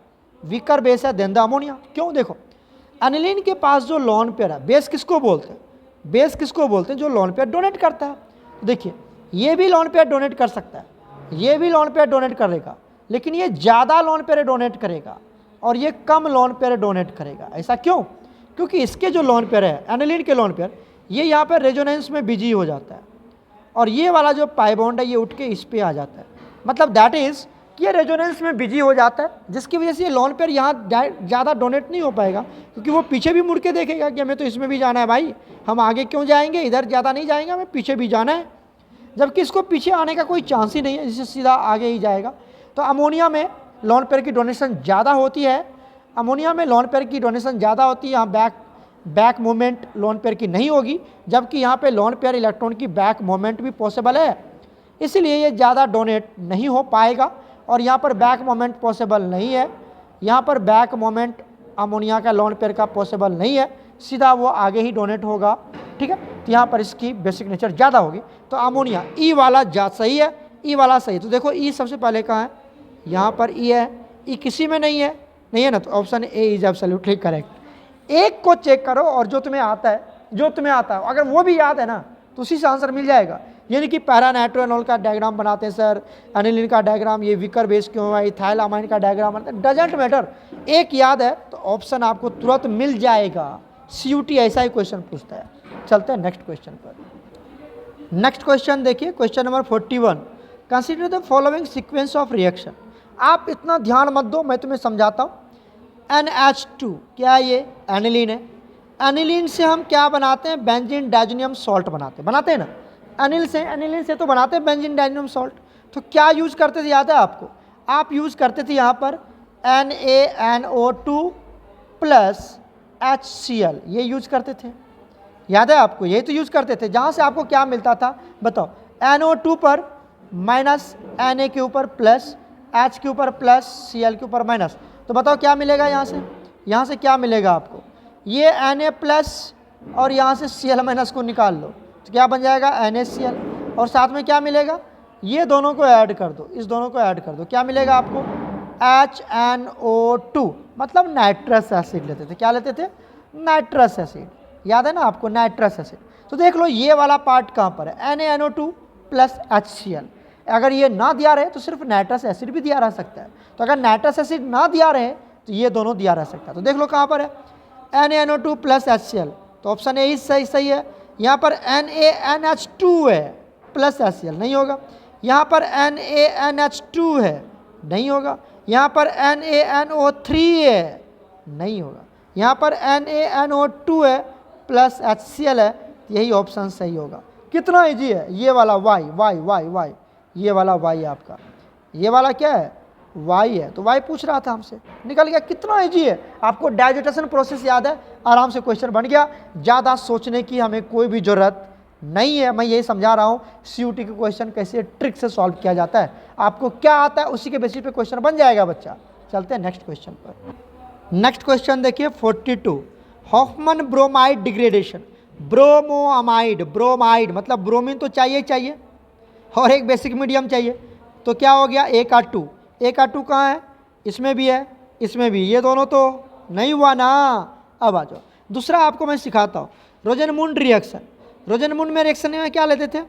Speaker 1: वीकर बेस है देन द अमोनिया। क्यों, देखो एनिलीन के पास जो लोन पेयर है, बेस किसको बोलते हैं, बेस किसको बोलते हैं, जो लोन पेयर डोनेट करता है। देखिए ये भी लोन पेयर डोनेट कर सकता है, ये भी लोन पेयर डोनेट करेगा, लेकिन ये ज़्यादा लोन पेयर डोनेट करेगा और ये कम लोन पेयर डोनेट करेगा। ऐसा क्यों, क्योंकि इसके जो लोन पेयर है, एनिलीन के लोन पेयर, ये यहाँ पर रेजोनेंस में बिजी हो जाता है और ये वाला जो पाई बॉन्ड है ये उठ के इस पे आ जाता है। मतलब दैट इज़ कि ये रेजोनेंस में बिजी हो जाता है, जिसकी वजह से ये लोन पेयर यहाँ ज़्यादा डोनेट नहीं हो पाएगा, क्योंकि वो पीछे भी मुड़ के देखेगा कि हमें तो इसमें भी जाना है भाई, हम आगे क्यों जाएंगे, इधर ज़्यादा नहीं जाएंगे, हमें पीछे भी जाना है। जबकि इसको पीछे आने का कोई चांस ही नहीं है, इससे सीधा आगे ही जाएगा। तो अमोनिया में लोन पेयर की डोनेशन ज़्यादा होती है अमोनिया में लोन पेयर की डोनेशन ज़्यादा होती है, यहाँ बैक मूवमेंट लोन पेयर की नहीं होगी, जबकि यहाँ पे लोन पेयर इलेक्ट्रॉन की बैक मूवमेंट भी पॉसिबल है, इसलिए ये ज़्यादा डोनेट नहीं हो पाएगा। और यहाँ पर बैक मोमेंट पॉसिबल नहीं है, यहाँ पर बैक मोमेंट अमोनिया का लोन पेयर का पॉसिबल नहीं है, सीधा वो आगे ही डोनेट होगा। ठीक है, तो यहाँ पर इसकी बेसिक नेचर ज़्यादा होगी, तो अमोनिया ई वाला सही है, ई वाला सही। तो देखो ई सबसे पहले कहाँ है, यहाँ पर ई है, ई किसी में नहीं है ना, तो option A is absolutely correct. एक को चेक करो और जो तुम्हें आता है अगर वो भी याद है ना तो उसी से आंसर मिल जाएगा। यानी कि पैरा नाइट्रोएनॉल का डायग्राम बनाते हैं सर, एनिलीन का डायग्राम, ये विकर बेस क्यों है, इथाइल अमाइन का डायग्राम बनाते हैं, डजेंट मैटर, एक याद है तो ऑप्शन आपको तुरंत मिल जाएगा। CUT ऐसा ही क्वेश्चन पूछता है। चलते हैं नेक्स्ट क्वेश्चन पर। नेक्स्ट क्वेश्चन देखिए, question number 41, consider the following sequence of reaction. आप इतना ध्यान मत दो, मैं तुम्हें समझाता हूँ। NH2 क्या है, ये एनिलीन है। एनिलीन से हम क्या बनाते हैं, बेंजीन डाइज़ोनियम सॉल्ट बनाते हैं ना, एनिलीन से तो बनाते हैं बेंजीन डाइज़ोनियम सॉल्ट। तो क्या यूज़ करते थे याद है आपको, आप यूज़ करते थे यहाँ पर NaNO2 प्लस HCl, ये यूज़ करते थे, याद है आपको, यही तो यूज़ करते थे। जहाँ से आपको क्या मिलता था बताओ, NO2 पर माइनस, Na के ऊपर प्लस, H के ऊपर प्लस, Cl के ऊपर माइनस। तो बताओ क्या मिलेगा यहाँ से क्या मिलेगा आपको, ये Na प्लस और यहाँ से Cl माइनस को निकाल लो तो क्या बन जाएगा NaCl, और साथ में क्या मिलेगा, ये दोनों को ऐड कर दो, इस दोनों को ऐड कर दो, क्या मिलेगा आपको HNO2, मतलब नाइट्रस एसिड लेते थे। क्या लेते थे, नाइट्रस एसिड, याद है ना आपको, नाइट्रस एसिड। तो देख लो ये वाला पार्ट कहाँ पर है, NaNO2 प्लस HCl। अगर ये ना दिया रहे तो सिर्फ नाइट्रस एसिड भी दिया रह सकता है, तो अगर नाइट्रस एसिड ना दिया रहे तो ये दोनों दिया रह सकता है। तो देख लो कहाँ पर है, NaNO2 प्लस HCl, तो ऑप्शन ए सही है। यहाँ पर NaNH2 है प्लस HCl, नहीं होगा। यहाँ पर NaNH2 है, नहीं होगा। यहाँ पर NaNO3 है, नहीं होगा। यहाँ पर NaNO2 है प्लस HCl है, यही ऑप्शन सही होगा। कितना इजी है, ये वाला Y, ये वाला Y आपका, ये वाला क्या है, Y है, तो Y पूछ रहा था हमसे, निकल गया। कितना इजी है, आपको डाइजेशन प्रोसेस याद है, आराम से क्वेश्चन बन गया। ज़्यादा सोचने की हमें कोई भी ज़रूरत नहीं है, मैं यही समझा रहा हूँ CUT के क्वेश्चन कैसे ट्रिक से सॉल्व किया जाता है। आपको क्या आता है उसी के बेसिस पे क्वेश्चन बन जाएगा बच्चा। चलते हैं नेक्स्ट क्वेश्चन पर। नेक्स्ट क्वेश्चन देखिए 42, हॉफमन ब्रोमाइड डिग्रेडेशन। ब्रोमाइड मतलब ब्रोमीन तो चाहिए और एक बेसिक मीडियम चाहिए, तो क्या हो गया, A का 2 कहाँ है, इसमें भी है, इसमें भी, ये दोनों तो नहीं हुआ ना। अब आ जाओ, दूसरा आपको मैं सिखाता हूँ, रोजनमुंड रिएक्शन। रोजनमुंड में रिएक्शन में क्या लेते थे,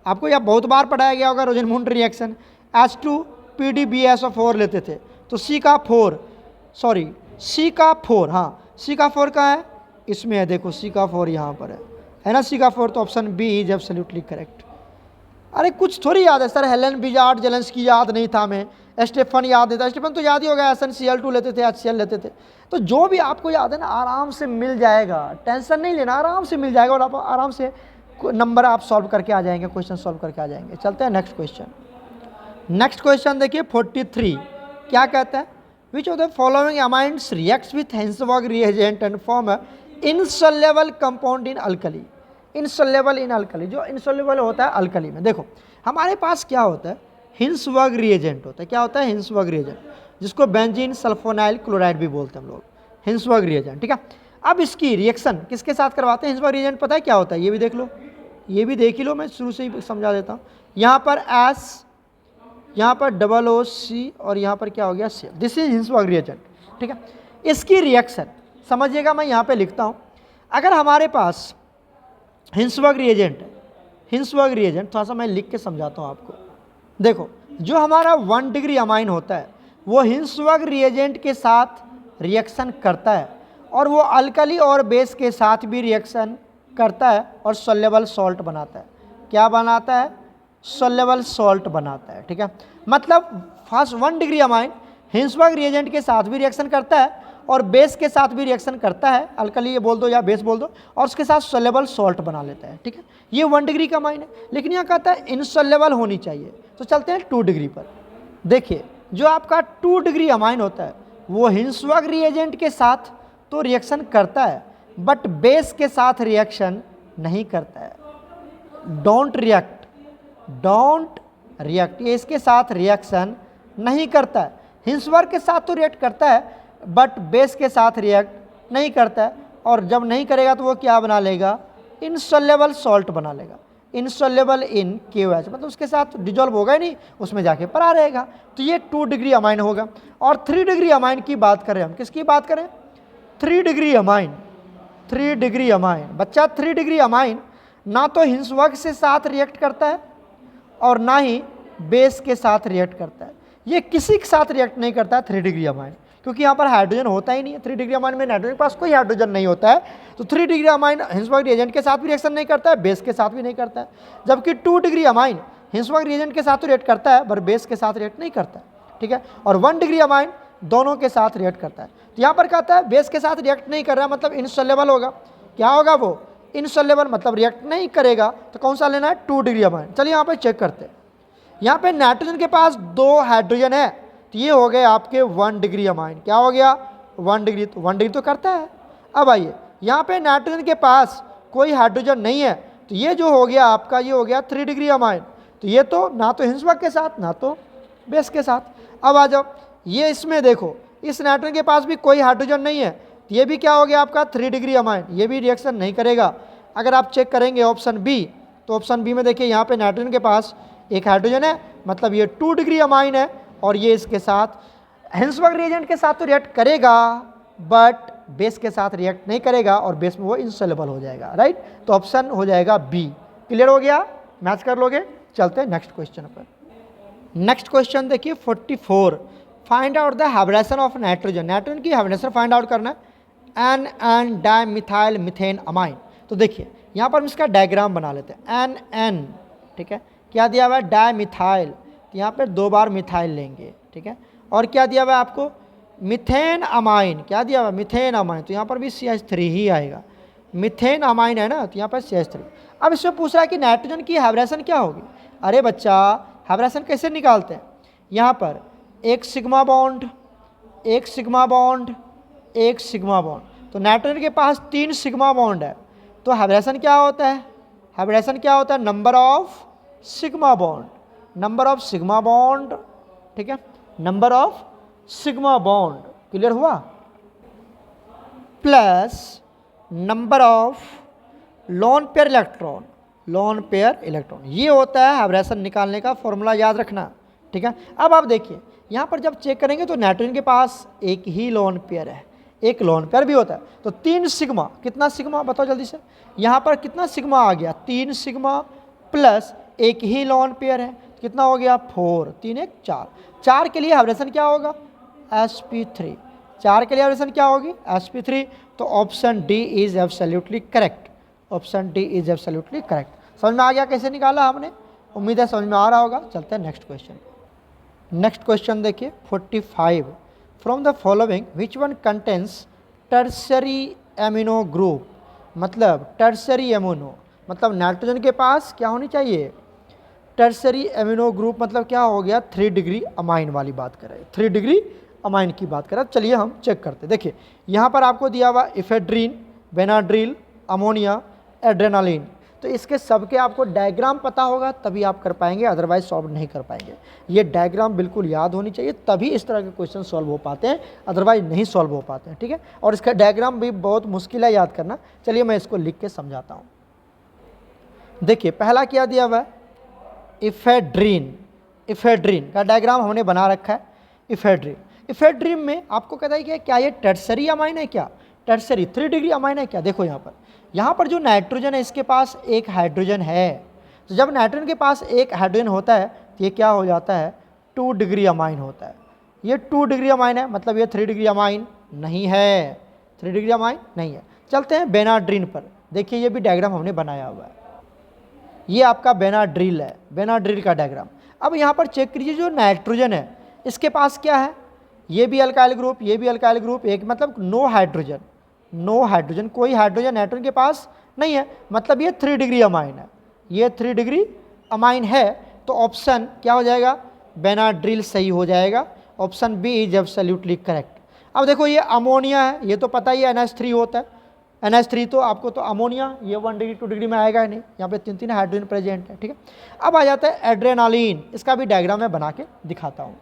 Speaker 1: आपको यह बहुत बार पढ़ाया गया होगा। रोजनमुंड रिएक्शन H2PDBSO4 लेते थे, तो C का 4, हाँ C का 4 कहाँ है, इसमें है, देखो C का 4 यहाँ पर है ना, C का 4, तो option B is absolutely correct. अरे कुछ थोड़ी याद है सर, हेलेन बिजार्ड जेलेंस्की याद नहीं था, मैं स्टेफन याद नहीं था, स्टेफन तो याद ही होगा, SnCl2 लेते थे, HCl लेते थे। तो जो भी आपको याद है ना आराम से मिल जाएगा, टेंशन नहीं लेना, आराम से मिल जाएगा और आप आराम से नंबर आप सॉल्व करके आ जाएंगे, क्वेश्चन सॉल्व करके आ जाएंगे। चलते हैं नेक्स्ट क्वेश्चन। नेक्स्ट क्वेश्चन देखिए 43, क्या कहता है, विच of the following amines reacts with Hinsberg reagent and form insoluble compound in alkali. Insoluble in alkali, जो इनसॉल्युबल होता है अल्कली में, देखो हमारे पास क्या होता है, हिंसबर्ग रिएजेंट होता है। क्या होता है, हिंसबर्ग रिएजेंट, जिसको बेंजीन सल्फोनाइल क्लोराइड भी बोलते हैं हम लोग, हिंसबर्ग रिएजेंट। ठीक है, अब इसकी रिएक्शन किसके साथ करवाते हैं, हिंसबर्ग रिएजेंट पता है क्या होता है, ये भी देख लो, ये भी देख ही लो, मैं शुरू से ही समझा देता हूँ। यहाँ पर S, यहाँ पर OOC और यहाँ पर क्या हो गया C, this is Hinsberg reagent. ठीक है, इसकी रिएक्शन समझिएगा, मैं यहाँ पे लिखता हूँ। अगर हमारे पास हिंसबर्ग रिएजेंट है, हिंसबर्ग रिएजेंट थोड़ा सा मैं लिख के समझाता हूँ आपको। देखो जो हमारा 1 डिग्री अमाइन होता है वो हिंसबर्ग रिएजेंट के साथ रिएक्शन करता है और वो अल्कली और बेस के साथ भी रिएक्शन करता है और सोल्युबल सॉल्ट बनाता है। क्या बनाता है, सोल्युबल सॉल्ट बनाता है। ठीक है, मतलब first 1 degree amine Hinsberg reagent के साथ भी रिएक्शन करता है और बेस के साथ भी रिएक्शन करता है, अल्कली ये बोल दो या बेस बोल दो, और उसके साथ सोल्युबल सॉल्ट बना लेता है। ठीक है, ये 1 डिग्री का अमाइन है, लेकिन यहाँ कहता है इनसोल्युबल होनी चाहिए। तो चलते हैं 2 डिग्री पर। देखिए जो आपका 2 डिग्री अमाइन होता है वो हिंसवर्ग रिएजेंट के साथ तो रिएक्शन करता है बट बेस के साथ रिएक्शन नहीं करता है। डोंट रिएक्ट, ये इसके साथ रिएक्शन नहीं करता है। हिंसवर्ग के साथ तो रिएक्ट करता है बट बेस के साथ रिएक्ट नहीं करता है, और जब नहीं करेगा तो वो क्या बना लेगा, इनसॉल्युबल सॉल्ट बना लेगा। इनसॉल्युबल इन KOH, मतलब उसके साथ डिजॉल्व होगा ही नहीं, उसमें जाके पड़ा रहेगा। तो ये 2 डिग्री अमाइन होगा। और 3 डिग्री अमाइन की बात करें हम, किसकी बात करें, 3 डिग्री अमाइन। 3 डिग्री अमाइन बच्चा, 3 डिग्री अमाइन ना तो हिंसवर्ग से साथ रिएक्ट करता है और ना ही बेस के साथ रिएक्ट करता है। ये किसी के साथ रिएक्ट नहीं करता है 3 डिग्री अमाइन, क्योंकि यहाँ पर हाइड्रोजन होता ही नहीं है। 3 डिग्री अमाइन में नाइट्रोजन के पास कोई हाइड्रोजन नहीं होता है, तो 3 डिग्री अमाइन हिंसवर्ग रिएजेंट के साथ भी रिएक्शन नहीं करता है, बेस के साथ भी नहीं करता है। जबकि 2 डिग्री अमाइन हिंसवर्ग रिएजेंट के साथ तो रिएक्ट करता है पर बेस के साथ रिएक्ट नहीं करता है, ठीक है। और 1 डिग्री अमाइन दोनों के साथ रिएक्ट करता है। तो यहाँ पर कहता है बेस के साथ रिएक्ट नहीं कर रहा है, मतलब इनसॉल्युबल होगा। क्या होगा वो, इनसॉल्युबल, मतलब रिएक्ट नहीं करेगा। तो कौन सा लेना है, 2 डिग्री अमाइन। चलिए यहाँ पे चेक करते हैं। यहाँ पे नाइट्रोजन के पास 2 हाइड्रोजन है, तो ये हो गए आपके 1 डिग्री अमाइन। क्या हो गया, 1 डिग्री, तो 1 डिग्री तो करता है। अब आइए यहाँ पे नाइट्रोजन के पास कोई हाइड्रोजन नहीं है, तो ये जो हो गया आपका, ये हो गया 3 डिग्री अमाइन। तो ये तो ना तो हिंसवर्ग के साथ ना तो बेस के साथ। अब आ जाओ, ये इसमें देखो, इस नाइट्रोजन के पास भी कोई हाइड्रोजन नहीं है, तो ये भी क्या हो गया आपका 3 डिग्री अमाइन, ये भी रिएक्शन नहीं करेगा। अगर आप चेक करेंगे ऑप्शन बी, तो ऑप्शन बी में देखिए यहाँ पे नाइट्रोजन के पास एक हाइड्रोजन है, मतलब ये 2 डिग्री अमाइन है, और ये इसके साथ हिंसवर्ग रिएजेंट के साथ तो रिएक्ट करेगा बट बेस के साथ रिएक्ट नहीं करेगा, और बेस में वो इनसॉल्युबल हो जाएगा, राइट। तो ऑप्शन हो जाएगा बी। क्लियर हो गया, मैच कर लोगे। चलते हैं नेक्स्ट क्वेश्चन पर। नेक्स्ट क्वेश्चन देखिए 44, find out the hybridisation of nitrogen. Nitrogen की हाइब्रिडेशन फाइंड आउट करना है, एन डाइमिथाइल मीथेन अमाइन। तो देखिए यहाँ पर हम इसका डायग्राम बना लेते हैं। एन, ठीक है, क्या दिया हुआ है, डाइमिथाइल, तो यहाँ पर 2 बार मिथाइल लेंगे, ठीक है। और क्या दिया हुआ है आपको, मिथेन अमाइन, क्या दिया हुआ है, मिथेन अमाइन, तो यहाँ पर भी CH3 ही आएगा। मिथेन अमाइन है ना, तो यहाँ पर CH3। अब इसमें पूछ रहा है कि नाइट्रोजन की हाइब्रिडेशन क्या होगी। अरे बच्चा, हाइब्रिडेशन कैसे निकालते हैं, यहाँ पर एक सिग्मा बॉन्ड, एक सिग्मा बॉन्ड, एक सिग्मा बॉन्ड। तो नाइट्रोजन के पास 3 सिग्मा बॉन्ड है, तो हाइब्रिडेशन क्या होता है, हाइब्रिडेशन क्या होता है, number of sigma bond, number of sigma bond, ठीक है, number of sigma bond, clear हुआ, plus number of lone pair electron, lone pair electron. ये होता है हाइब्रिडेशन निकालने का फॉर्मूला, याद रखना, ठीक है। अब आप देखिए यहाँ पर जब चेक करेंगे तो नाइट्रोजन के पास एक ही लोन पेयर है, एक लोन पेयर भी होता है, तो 3 सिग्मा, कितना सिग्मा बताओ जल्दी से, यहाँ पर कितना सिग्मा आ गया, 3 सिग्मा प्लस एक ही लोन पेयर है, कितना हो गया 4, 3 1 4। 4 के लिए हाइब्रिडेशन क्या होगा, sp3, 4 के लिए हाइब्रिडेशन क्या होगी, sp3। तो option D is absolutely correct, option D is absolutely correct. समझ में आ गया कैसे निकाला हमने, उम्मीद है समझ में आ रहा होगा। चलते हैं नेक्स्ट क्वेश्चन। नेक्स्ट क्वेश्चन देखिए 45, from the following which one contains tertiary amino group. मतलब टर्सरी एमिनो, मतलब नाइट्रोजन के पास क्या होनी चाहिए, टर्सरी एमिनो ग्रुप, मतलब क्या हो गया 3 डिग्री अमाइन वाली बात कर रहे हैं, 3 डिग्री अमाइन की बात कर रहे हैं। चलिए हम चेक करते हैं। देखिए यहाँ पर आपको दिया हुआ इफेड्रीन, बेनाड्रिल, अमोनिया, एड्रेनालिन, तो इसके सबके आपको डायग्राम पता होगा तभी आप कर पाएंगे, अदरवाइज सॉल्व नहीं कर पाएंगे। ये डायग्राम बिल्कुल याद होनी चाहिए, तभी इस तरह के क्वेश्चन सॉल्व हो पाते हैं, अदरवाइज नहीं सॉल्व हो पाते हैं, ठीक है। और इसका डायग्राम भी बहुत मुश्किल है याद करना। चलिए मैं इसको लिख के समझाता हूँ। देखिए पहला क्या दिया हुआ है, इफेड्रीन, इफेड्रीन का डायग्राम हमने बना रखा है। इफेड्रीन, इफेड्रीन में आपको कहता है कि क्या ये टर्सरी अमाइन है, क्या टर्सरी 3 डिग्री अमाइन है क्या। देखो यहाँ पर जो नाइट्रोजन है इसके पास एक हाइड्रोजन है, तो जब नाइट्रोजन के पास एक हाइड्रोजन होता है तो ये क्या हो जाता है, 2 डिग्री अमाइन होता है। ये 2 डिग्री अमाइन है, मतलब ये 3 डिग्री अमाइन नहीं है, 3 डिग्री अमाइन नहीं है। चलते हैं बेनाड्रीन पर। देखिए ये भी डायग्राम हमने बनाया हुआ है, ये आपका बेनाड्रिल है, बेनाड्रिल का डायग्राम। अब यहाँ पर चेक कीजिए जो नाइट्रोजन है इसके पास क्या है, ये भी अल्काइल ग्रुप, ये भी अल्काइल ग्रुप, एक मतलब नो हाइड्रोजन, नो हाइड्रोजन, कोई हाइड्रोजन नाइट्रोजन के पास नहीं है, मतलब ये 3 डिग्री अमाइन है, ये 3 डिग्री अमाइन है। तो ऑप्शन क्या हो जाएगा, बेनाड्रिल सही हो जाएगा। Option B is absolutely correct. अब देखो ये अमोनिया है, ये तो पता ही है NH3 होता है, NH3 तो आपको तो अमोनिया, ये 1 डिग्री 2 डिग्री में आएगा ही नहीं, यहाँ पे 3 हाइड्रोजन प्रेजेंट है, ठीक है। अब आ जाता है एड्रेनालिन, इसका भी डायग्राम मैं बना के दिखाता हूँ।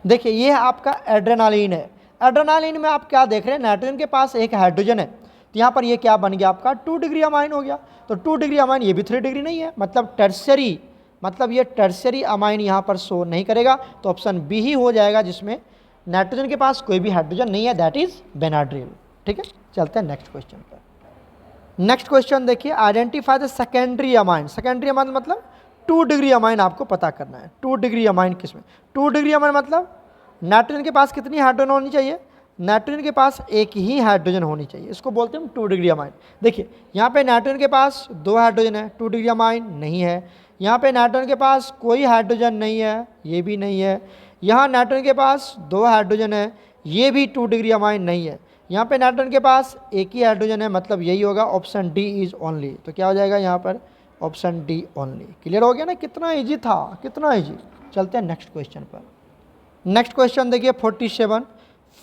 Speaker 1: देखिए ये आपका एड्रेनालिन है। एड्रेनालिन में आप क्या देख रहे हैं, नाइट्रोजन के पास एक हाइड्रोजन है, तो यहाँ पर ये क्या बन गया आपका 2 डिग्री अमाइन हो गया। तो 2 डिग्री अमाइन, ये भी 3 डिग्री नहीं है, मतलब टर्सरी, मतलब ये टर्सरी अमाइन यहाँ पर शो नहीं करेगा, तो ऑप्शन बी ही हो जाएगा, जिसमें नाइट्रोजन के पास कोई भी हाइड्रोजन नहीं है, दैट इज बेनाड्रिल, ठीक है। चलते हैं नेक्स्ट क्वेश्चन पर। नेक्स्ट क्वेश्चन देखिए, identify the secondary amine. Secondary amine मतलब 2 डिग्री अमाइन आपको पता करना है। 2 डिग्री अमाइन किसमें, 2 डिग्री अमाइन मतलब नाइट्रोजन के पास कितनी हाइड्रोजन होनी चाहिए, नाइट्रोजन के पास एक ही हाइड्रोजन होनी चाहिए, इसको बोलते हैं हम 2 डिग्री अमाइन। देखिए यहाँ पे नाइट्रोजन के पास 2 हाइड्रोजन है, 2 डिग्री अमाइन नहीं है। यहाँ पे नाइट्रोजन के पास कोई हाइड्रोजन नहीं है, ये भी नहीं है। यहाँ नाइट्रोजन के पास 2 हाइड्रोजन है, ये भी 2 डिग्री अमाइन नहीं है। यहाँ पे नाइट्रोजन के पास एक ही हाइड्रोजन है, मतलब यही होगा ऑप्शन डी इज ओनली। तो क्या हो जाएगा यहाँ पर, ऑप्शन डी ओनली। क्लियर हो गया ना, कितना ईजी था, कितना ईजी। चलते हैं नेक्स्ट क्वेश्चन पर। नेक्स्ट क्वेश्चन देखिए 47,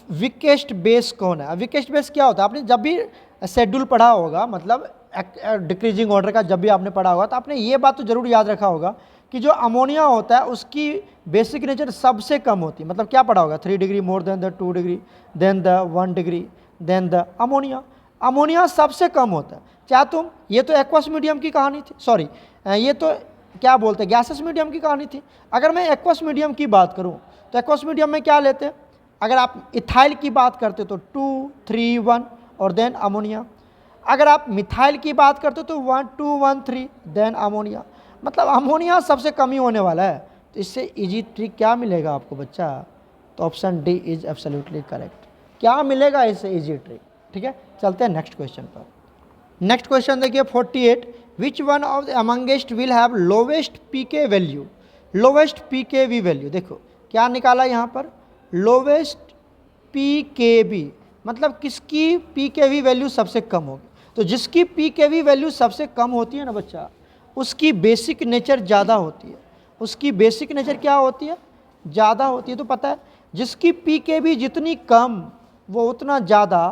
Speaker 1: वीकेस्ट बेस कौन है। वीकेस्ट बेस क्या होता है, आपने जब भी शेड्यूल पढ़ा होगा, मतलब डिक्रीजिंग ऑर्डर का जब भी आपने पढ़ा होगा, तो आपने ये बात तो जरूर याद रखा होगा कि जो अमोनिया होता है उसकी बेसिक नेचर सबसे कम होती है। मतलब क्या पढ़ा होगा, 3 degree more than the 2 degree than the 1 degree than the ammonia. Ammonia सबसे कम होता है। क्या तुम, ये तो एक्वस मीडियम की कहानी थी, सॉरी ये तो क्या बोलते हैं गैसेस मीडियम की कहानी थी। अगर मैं एक्वस मीडियम की बात करूँ तो एक्वस मीडियम में क्या लेते हैं, अगर आप इथाइल की बात करते तो 2 3 1 और देन अमोनिया। अगर आप मिथाइल की बात करते तो 1 2 1 3 देन अमोनिया। मतलब अमोनिया सबसे कम ही होने वाला है। तो इससे इजी ट्रिक क्या मिलेगा आपको बच्चा, तो option D is absolutely correct. क्या मिलेगा इससे इजी ट्रिक, ठीक है। चलते हैं नेक्स्ट क्वेश्चन पर। नेक्स्ट क्वेश्चन देखिए 48, which one of the amongst will have lowest pK value. Lowest pKb value, देखो क्या निकाला यहाँ पर, लोवेस्ट पीकेवी मतलब किसकी पीकेवी वैल्यू सबसे कम होगी। तो जिसकी पीकेवी वैल्यू सबसे कम होती है ना बच्चा, उसकी बेसिक नेचर ज़्यादा होती है। उसकी बेसिक नेचर क्या होती है, ज़्यादा होती है। तो पता है जिसकी पीकेवी जितनी कम वो उतना ज़्यादा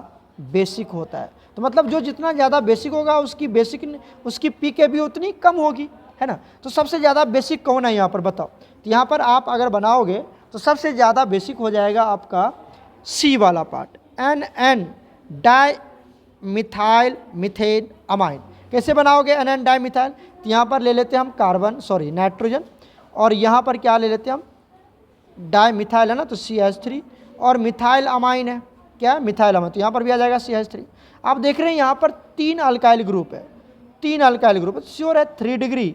Speaker 1: बेसिक होता है। तो मतलब जो जितना ज़्यादा बेसिक होगा उसकी पीकेवी उतनी कम होगी, है ना। तो सबसे ज़्यादा बेसिक कौन है यहाँ पर बताओ। तो यहाँ पर आप अगर बनाओगे तो सबसे ज़्यादा बेसिक हो जाएगा आपका सी वाला part, NN di methyl methane amine. कैसे बनाओगे NN डाई मिथाइल, तो यहाँ पर ले लेते हैं हम कार्बन, सॉरी नाइट्रोजन, और यहाँ पर क्या ले लेते हैं हम डाई मिथाइल है ना, तो CH3, और मिथाइल अमाइन है, क्या मिथाइल अमाइन, तो यहाँ पर भी आ जाएगा CH3। आप देख रहे हैं यहाँ पर 3 अल्काइल ग्रुप है, 3 अल्काइल ग्रुप है, श्योर है 3 डिग्री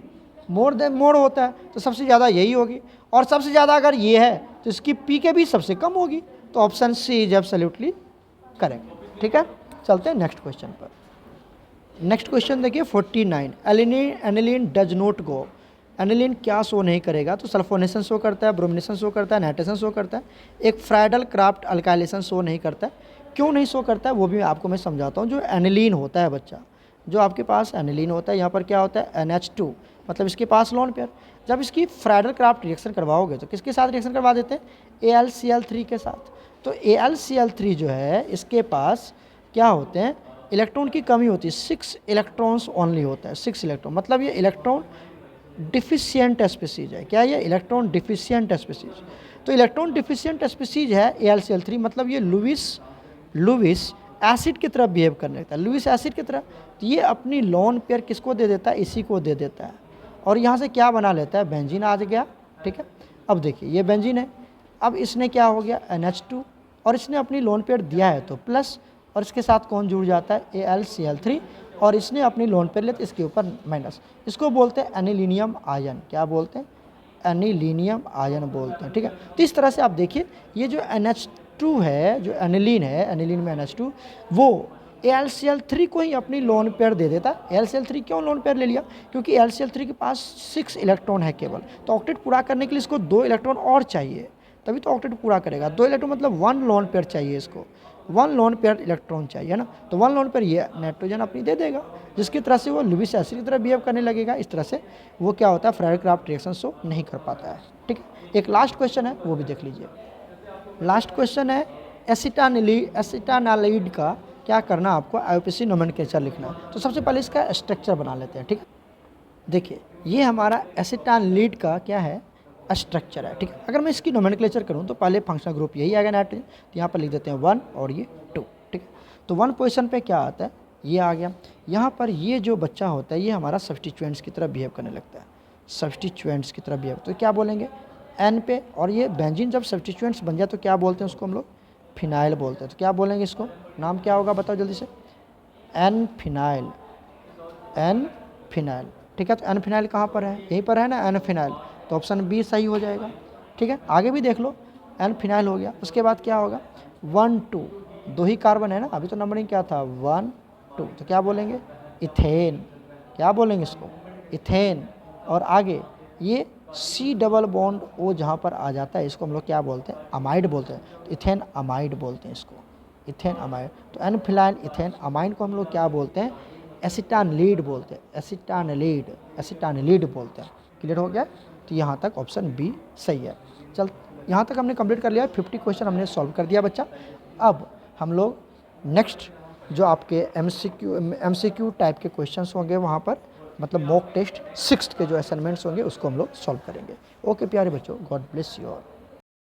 Speaker 1: मोर होता है, तो सबसे ज़्यादा यही होगी। और सबसे ज़्यादा अगर ये है तो इसकी पीके भी सबसे कम होगी। तो option C is absolutely correct, ठीक है। चलते हैं नेक्स्ट क्वेश्चन पर। नेक्स्ट क्वेश्चन देखिए 49, aniline does not go. Aniline क्या शो नहीं करेगा, तो सल्फोनेशन शो करता है, ब्रोमिनेशन शो करता है, नाइट्रेशन शो करता है, एक फ्राइडल क्राफ्ट अल्काइलेशन शो नहीं करता है। क्यों नहीं शो करता है वो भी आपको मैं समझाता हूँ। जो एनिलीन होता है बच्चा, जो आपके पास एनिलीन होता है, यहाँ पर क्या होता है NH2, मतलब इसके पास लोन पेयर। जब इसकी फ्राइडल क्राफ्ट रिएक्शन करवाओगे तो किसके साथ रिएक्शन करवा देते हैं, AlCl3 के साथ। तो AlCl3 जो है इसके पास क्या होते हैं, इलेक्ट्रॉन की कमी होती है, 6 इलेक्ट्रॉन्स ओनली होता है, 6 इलेक्ट्रॉन, मतलब ये इलेक्ट्रॉन डिफिशियंट स्पीसीज है। क्या ये इलेक्ट्रॉन डिफिशियंट स्पीसीज, तो इलेक्ट्रॉन डिफिशियंट स्पीसीज है AlCl3, मतलब ये लुइस एसिड की तरह बिहेव करने लगता है, लुइस एसिड की तरह। तो ये अपनी लोन पेयर किसको दे देता है, इसी को दे देता है, और यहाँ से क्या बना लेता है, बेंजीन आ गया, ठीक है। अब देखिए ये बेंजीन है, अब इसने क्या हो गया NH2, और इसने अपनी लोन पेयर दिया है तो प्लस, और इसके साथ कौन जुड़ जाता है AlCl3, और इसने अपनी लोन पेयर लेते इसके ऊपर माइनस। इसको बोलते हैं एनिलीनियम आयन, क्या बोलते हैं, एनिलीनियम आयन बोलते हैं, ठीक है। तो इस तरह से आप देखिए ये जो NH2 है, जो एनिलीन है, एनिलीन में NH2, वो AlCl3 को ही अपनी लोन पेयर दे देता है। AlCl3 क्यों लोन पेयर ले लिया, क्योंकि AlCl3 के पास 6 इलेक्ट्रॉन है केवल, तो ऑक्टेट पूरा करने के लिए इसको 2 इलेक्ट्रॉन और चाहिए, तभी तो ऑक्टेट पूरा करेगा। 2 इलेक्ट्रॉन मतलब 1 लोन पेयर चाहिए इसको, 1 लोन पेयर इलेक्ट्रॉन चाहिए, है ना। तो 1 लोन पेयर ये नाइट्रोजन अपनी दे देगा, जिसकी तरह से वो लुइस एसिड की तरह बिहेव करने लगेगा। इस तरह से वो क्या होता है, फ्राइडल क्राफ्ट रिएक्शन शो नहीं कर पाता है, ठीक है। एक लास्ट क्वेश्चन है वो भी देख लीजिए। लास्ट क्वेश्चन है एसिटानालाइड का क्या करना, आपको आईयूपीएसी नोमेनक्लेचर लिखना है। तो सबसे पहले इसका स्ट्रक्चर बना लेते हैं, ठीक है। देखिए ये हमारा एसिटानालाइड का क्या है, स्ट्रक्चर है, ठीक है। अगर मैं इसकी नोमेनक्लेचर करूँ तो पहले फंक्शनल ग्रुप यही आएगा नाइट्रोजन, तो यहाँ पर लिख देते हैं 1 और ये 2, ठीक है। तो 1 पोजीशन पे क्या आता है, ये आ गया। यहाँ पर ये जो बच्चा होता है ये हमारा सब्स्टिट्यूएंट्स की तरह बिहेव करने लगता है, सब्स्टिट्यूएंट्स की तरह बिहेव, तो क्या बोलेंगे एन पे। और ये बेंजीन जब सब्स्टिट्यूएंट्स बन जाए तो क्या बोलते हैं उसको हम लोग, फिनाइल बोलते हैं। तो क्या बोलेंगे इसको, नाम क्या होगा बताओ जल्दी से, एन फिनाइल, एन फिनाइल, ठीक है। तो एन फिनाइल कहाँ पर है, यहीं पर है ना एन फिनाइल, तो ऑप्शन बी सही हो जाएगा, ठीक है। आगे भी देख लो, एन फिनाइल हो गया। उसके बाद क्या होगा 1 2, 2 ही कार्बन है ना, अभी तो नंबरिंग क्या था 1 2, तो क्या बोलेंगे इथेन, क्या बोलेंगे इसको इथेन। और आगे ये सी डबल बॉन्ड ओ जहाँ पर आ जाता है इसको हम लोग क्या बोलते हैं, अमाइड बोलते हैं। तो इथेन अमाइड बोलते हैं इसको, इथेन अमाइड। तो एन फिनाइल इथेन अमाइड को हम लोग क्या बोलते हैं, एसिटानलीड बोलते हैं, एसिटानलीड, एसिटानलीड बोलते हैं। क्लियर हो गया। तो यहाँ तक ऑप्शन बी सही है। चल यहाँ तक हमने कंप्लीट कर लिया, 50 क्वेश्चन हमने सॉल्व कर दिया बच्चा। अब हम लोग नेक्स्ट जो आपके एमसीक्यू टाइप के क्वेश्चंस होंगे वहाँ पर, मतलब मॉक टेस्ट 6th के जो असाइनमेंट्स होंगे उसको हम लोग सॉल्व करेंगे। ओके प्यारे बच्चों, गॉड ब्लेस यू ऑल।